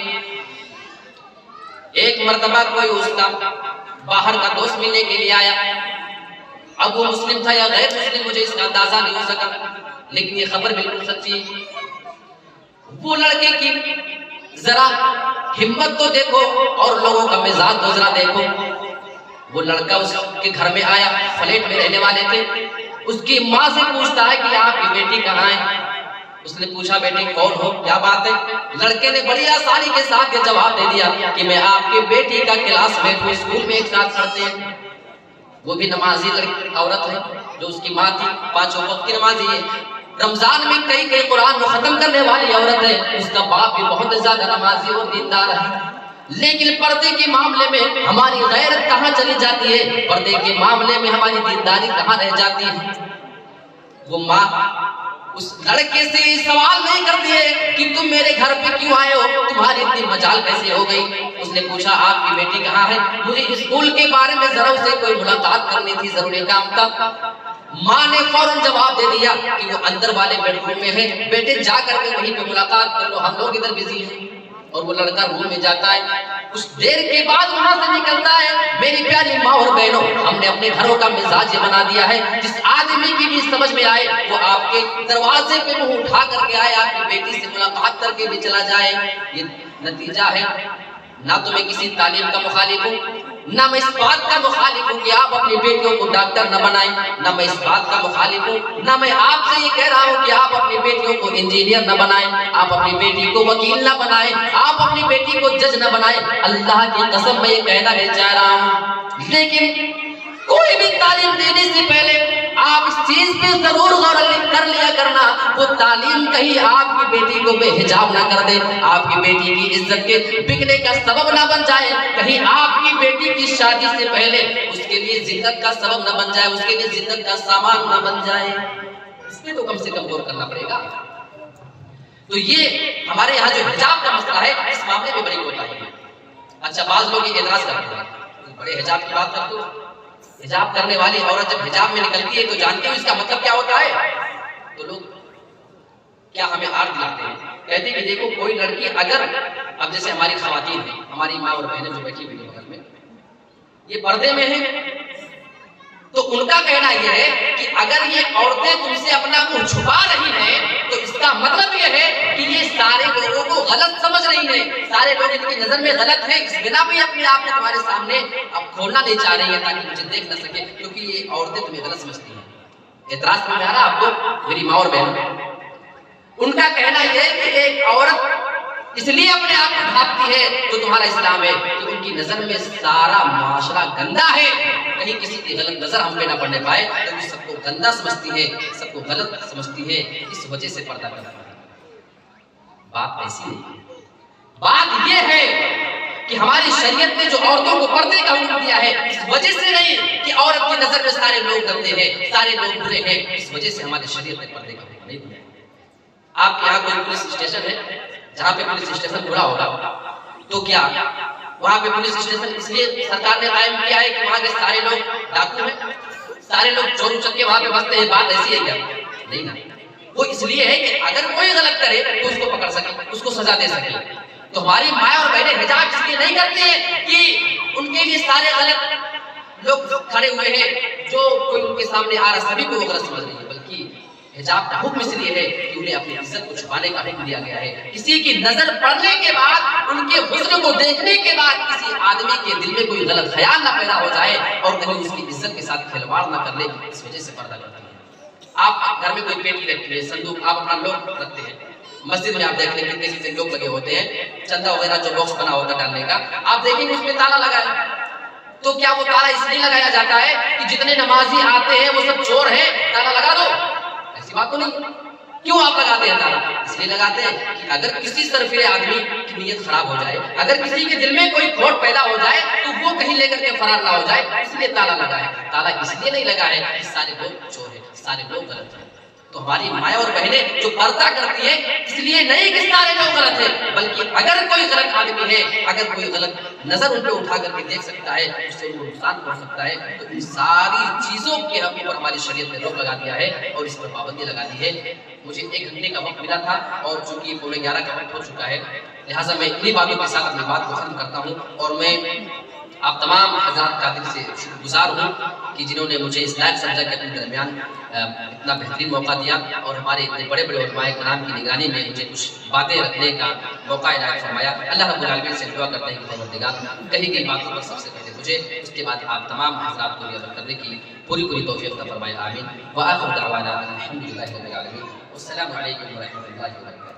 ایک مرتبہ کوئی اس کا باہر کا دوست ملنے کے لیے آیا، اب وہ مسلم تھا یا غیر مسلم مجھے اس کا اندازہ نہیں ہو سکا، لیکن یہ خبر بالکل سچی ہے۔ وہ لڑکے کی ذرا ہمت تو دیکھو اور لوگوں کا مزاج تو ذرا دیکھو۔ وہ لڑکا اس کے گھر میں آیا، فلیٹ میں رہنے والے تھے۔ اس کی ماں سے پوچھتا ہے کہ آپ کی بیٹی کہاں ہے؟ اس نے پوچھا بیٹی کون ہو، کیا بات ہے؟ لڑکے نے بڑی آسانی کے ساتھ یہ جواب دے دیا کہ میں آپ کی بیٹی کا کلاس میٹ ہوں، اسکول میں ایک ساتھ پڑھتے ہیں۔ وہ بھی نمازی عورت ہے جو اس کی ماں تھی، 5 وقت کی نمازی ہے، رمضان میں کئی قرآن کو ختم کرنے والی عورت ہے، اس کا باپ بھی بہت زیادہ نمازی اور دیندار ہے۔ لیکن پردے کے معاملے میں ہماری غیرت کہاں چلی جاتی ہے؟ پردے کے معاملے میں ہماری دینداری کہاں رہ جاتی ہے؟ وہ ماں اس لڑکے سے یہ سوال نہیں کرتی ہے کہ تم میرے گھر پہ کیوں آئے ہو، تمہاری اتنی مجال کیسے ہو گئی۔ اس نے پوچھا آپ کی بیٹی کہاں ہے، مجھے اسکول کے بارے میں ذرا اسے کوئی ملاقات کرنی تھی، ضروری کام تھا۔ ماں نے فوراً جواب دے دیا کہ وہ اندر والے بیڈ روم میں ہے، بیٹے جا کر کے وہیں پہ ملاقات کر لو، ہم لوگ ادھر بزی ہیں۔ اور وہ لڑکا روم میں جاتا ہے، کچھ دیر کے بعد وہاں سے نکلتا ہے۔ میری پیاری ماں اور بہنوں، ہم نے اپنے گھروں کا مزاج یہ بنا دیا ہے، جس آدمی کی بھی سمجھ میں آئے وہ آپ کے دروازے پہ منہ اٹھا کر کے آئے، آپ کی بیٹی سے ملاقات کر کے بھی چلا جائے۔ یہ نتیجہ ہے، نہ تو میں کسی تعلیم کا مخالف ہوں، نہ میں اس بات کا مخالف ہوں کہ آپ اپنی بیٹیوں کو ڈاکٹر نہ بنائیں، نہ میں اس بات کا مخالف ہوں، نہ میں آپ سے یہ کہہ رہا ہوں کہ آپ اپنی بیٹیوں کو انجینئر نہ بنائیں، آپ اپنی بیٹی کو وکیل نہ بنائیں، آپ اپنی بیٹی کو جج نہ بنائیں۔ اللہ کی قسم میں یہ کہنا نہیں چاہ رہا ہوں، لیکن کوئی بھی تعلیم دینے سے پہلے آپ اس چیز پہ ضرور غور کر لیا کرنا، وہ تعلیم کہیں آپ کی بیٹی کو بے حجاب نہ کر دے، آپ کی بیٹی کی عزت کے بکنے کا سبب نہ بن جائے، کہیں آپ کی بیٹی کی شادی سے پہلے اس کے لیے ذلت کا سبب نہ بن جائے، اس کے لیے ذلت کا سامان نہ بن جائے، اس میں تو کم سے کم غور کرنا پڑے گا۔ تو یہ ہمارے یہاں جو حجاب کا مسئلہ ہے اس معاملے میں بڑی کوتاہی ہے۔ اچھا، بعض لوگ یہ اعتراض کرتے ہیں، بڑے حجاب کی بات کرتے ہو، حجاب کرنے والی عورت جب حجاب میں نکلتی ہے تو جانتے ہو اس کا مطلب کیا ہوتا ہے؟ تو لوگ کیا ہمیں آر دلاتے ہیں، کہتے ہیں کہ دیکھو کوئی لڑکی اگر، اب جیسے ہماری خواتین ہیں، ہماری ماں اور بہنیں جو بیٹھی ہوئی ہیں بغل میں، یہ پردے میں ہیں، تو ان کا کہنا یہ ہے کہ اگر یہ عورتیں تم سے اپنا منہ چھپا رہی ہیں تو اس کا مطلب یہ ہے کہ یہ سارے لوگوں کو غلط سمجھ رہی ہیں، سارے لوگ ان کی نظر میں غلط ہیں، اس بنا پہ اپنے آپ کو تمہارے سامنے اب کھولنا نہیں چاہ رہی ہیں تاکہ مجھے دیکھ نہ سکے، کیونکہ یہ عورتیں تمہیں غلط سمجھتی ہیں۔ اعتراض میں آ رہا آپ کو، میری ماں اور بہن، ان کا کہنا یہ ہے کہ ایک عورت اس لیے اپنے آپ کو ڈھانپتی ہے تو تمہارا اسلام ہے کہ ان کی نظر میں سارا معاشرہ گندا ہے، کہیں کسی کی غلط نظر ہم پہ نہ پڑنے پائے، تو سب کو گندا سمجھتی ہے، سب کو غلط سمجھتی ہے، اس وجہ سے پردہ کرتی ہے۔ بات ایسی نہیں، بات یہ ہے کہ ہماری شریعت نے جو عورتوں کو پردے کا حکم دیا ہے اس وجہ سے نہیں کہ عورت کی نظر میں سارے لوگ گندے ہیں، سارے لوگ برے ہیں، اس وجہ سے ہماری شریعت نے پردے کا حکم نہیں دیا۔ آپ کے یہاں کوئی پولیس اسٹیشن ہے جہاں پہ پولیس اسٹیشن کھلا ہوگا، تو کیا وہاں پہ پولیس اسٹیشن اس لیے سرکار نے قائم کیا ہے کہ وہاں کے سارے لوگ ڈاکو ہیں، سارے لوگ چور اچکے وہاں پہ بستے ہیں؟ بات ایسی ہے کیا؟ نہیں نا، وہ اس لیے ہے کہ اگر کوئی غلط کرے تو اس کو پکڑ سکے، اس کو سزا دے سکے۔ تو ہماری مائیں اور بہنیں حجاب اس لیے نہیں کرتی ہیں کہ ان کے لیے سارے غلط لوگ کھڑے ہوئے ہیں، جو کوئی ان کے سامنے آ رہا سبھی کو وہ غلط سمجھ رہی ہے، بلکہ حجاب کا حکم اس لیے ہے کہ انہیں اپنی عزت کو چھپانے کا حکم دیا گیا ہے۔ کسی کی نظر پڑنے کے بعد، ان کے حسن کو دیکھنے کے بعد کسی آدمی کے دل میں کوئی غلط خیال نہ پیدا ہو جائے اور کہیں اس کی عزت کے ساتھ کھلواڑ نہ کر لے، اس وجہ سے پردہ کرتی ہے۔ آپ گھر میں کوئی پیٹی رکھتے ہیں، صندوق آپ اپنا لوگ رکھتے ہیں، مسجد میں آپ دیکھ لیں کتنے کتنے لوگ لگے ہوتے ہیں، چندہ وغیرہ جو باکس بنا ہوتا ڈالنے کا، آپ دیکھیں گے اس میں تالا لگا ہے، تو کیا وہ تالا اس لیے لگایا جاتا ہے کہ جتنے نمازی آتے ہیں وہ سب چور ہیں، تالا لگا دو؟ ایسی بات تو نہیں۔ کیوں آپ لگاتے ہیں تالا؟ اس لیے لگاتے ہیں کہ اگر کسی سرفرے آدمی کی نیت خراب ہو جائے، اگر کسی کے دل میں کوئی کھوٹ پیدا ہو جائے تو وہ کہیں لے کر کے فرار نہ ہو جائے، اس لیے تالا لگا ہے۔ تالا اس لیے نہیں لگا ہے کہ سارے لوگ چور ہیں، سارے لوگ غلط ہیں۔ تو ہماری مائیں اور بہنیں جو پردہ کرتی ہیں اس لیے نہیں کہ سارے لوگ غلط ہیں، بلکہ اگر کوئی غلط آدمی ہے، اگر کوئی غلط نظر ان پہ اٹھا کر کے دیکھ سکتا ہے، اس سے ان کو نقصان پہنچ سکتا ہے، تو ان ساری چیزوں کے اوپر ہماری شریعت نے روک لگا دیا ہے اور اس پر پابندی لگا دی ہے۔ مجھے 1 گھنٹے کا وقت ملا تھا اور چونکہ یہ 11:15 کا وقت ہو چکا ہے، لہٰذا میں انہی باتوں کے ساتھ اپنی بات کو ختم کرتا ہوں، اور میں آپ تمام حضرات کا دل سے شکر گزار ہوں کہ جنہوں نے مجھے اس لائق سمجھا کہ اپنے درمیان اتنا بہترین موقع دیا اور ہمارے اتنے بڑے بڑے علماء کرام کی نگرانی میں مجھے کچھ باتیں رکھنے کا موقع عنایت فرمایا۔ اللہ رب العالمین سے دعا کرتے ہیں کہ پروردگار کہی گئی باتوں پر سب سے پہلے مجھے، اس کے بعد آپ تمام حضرات کو بھی عمل کرنے کی پوری توفیق عطا فرمائے، آمین۔ وآخر دعوانا الحمدللہ رب العالمین، والسلام علیکم ورحمۃ اللہ وبرکاتہ۔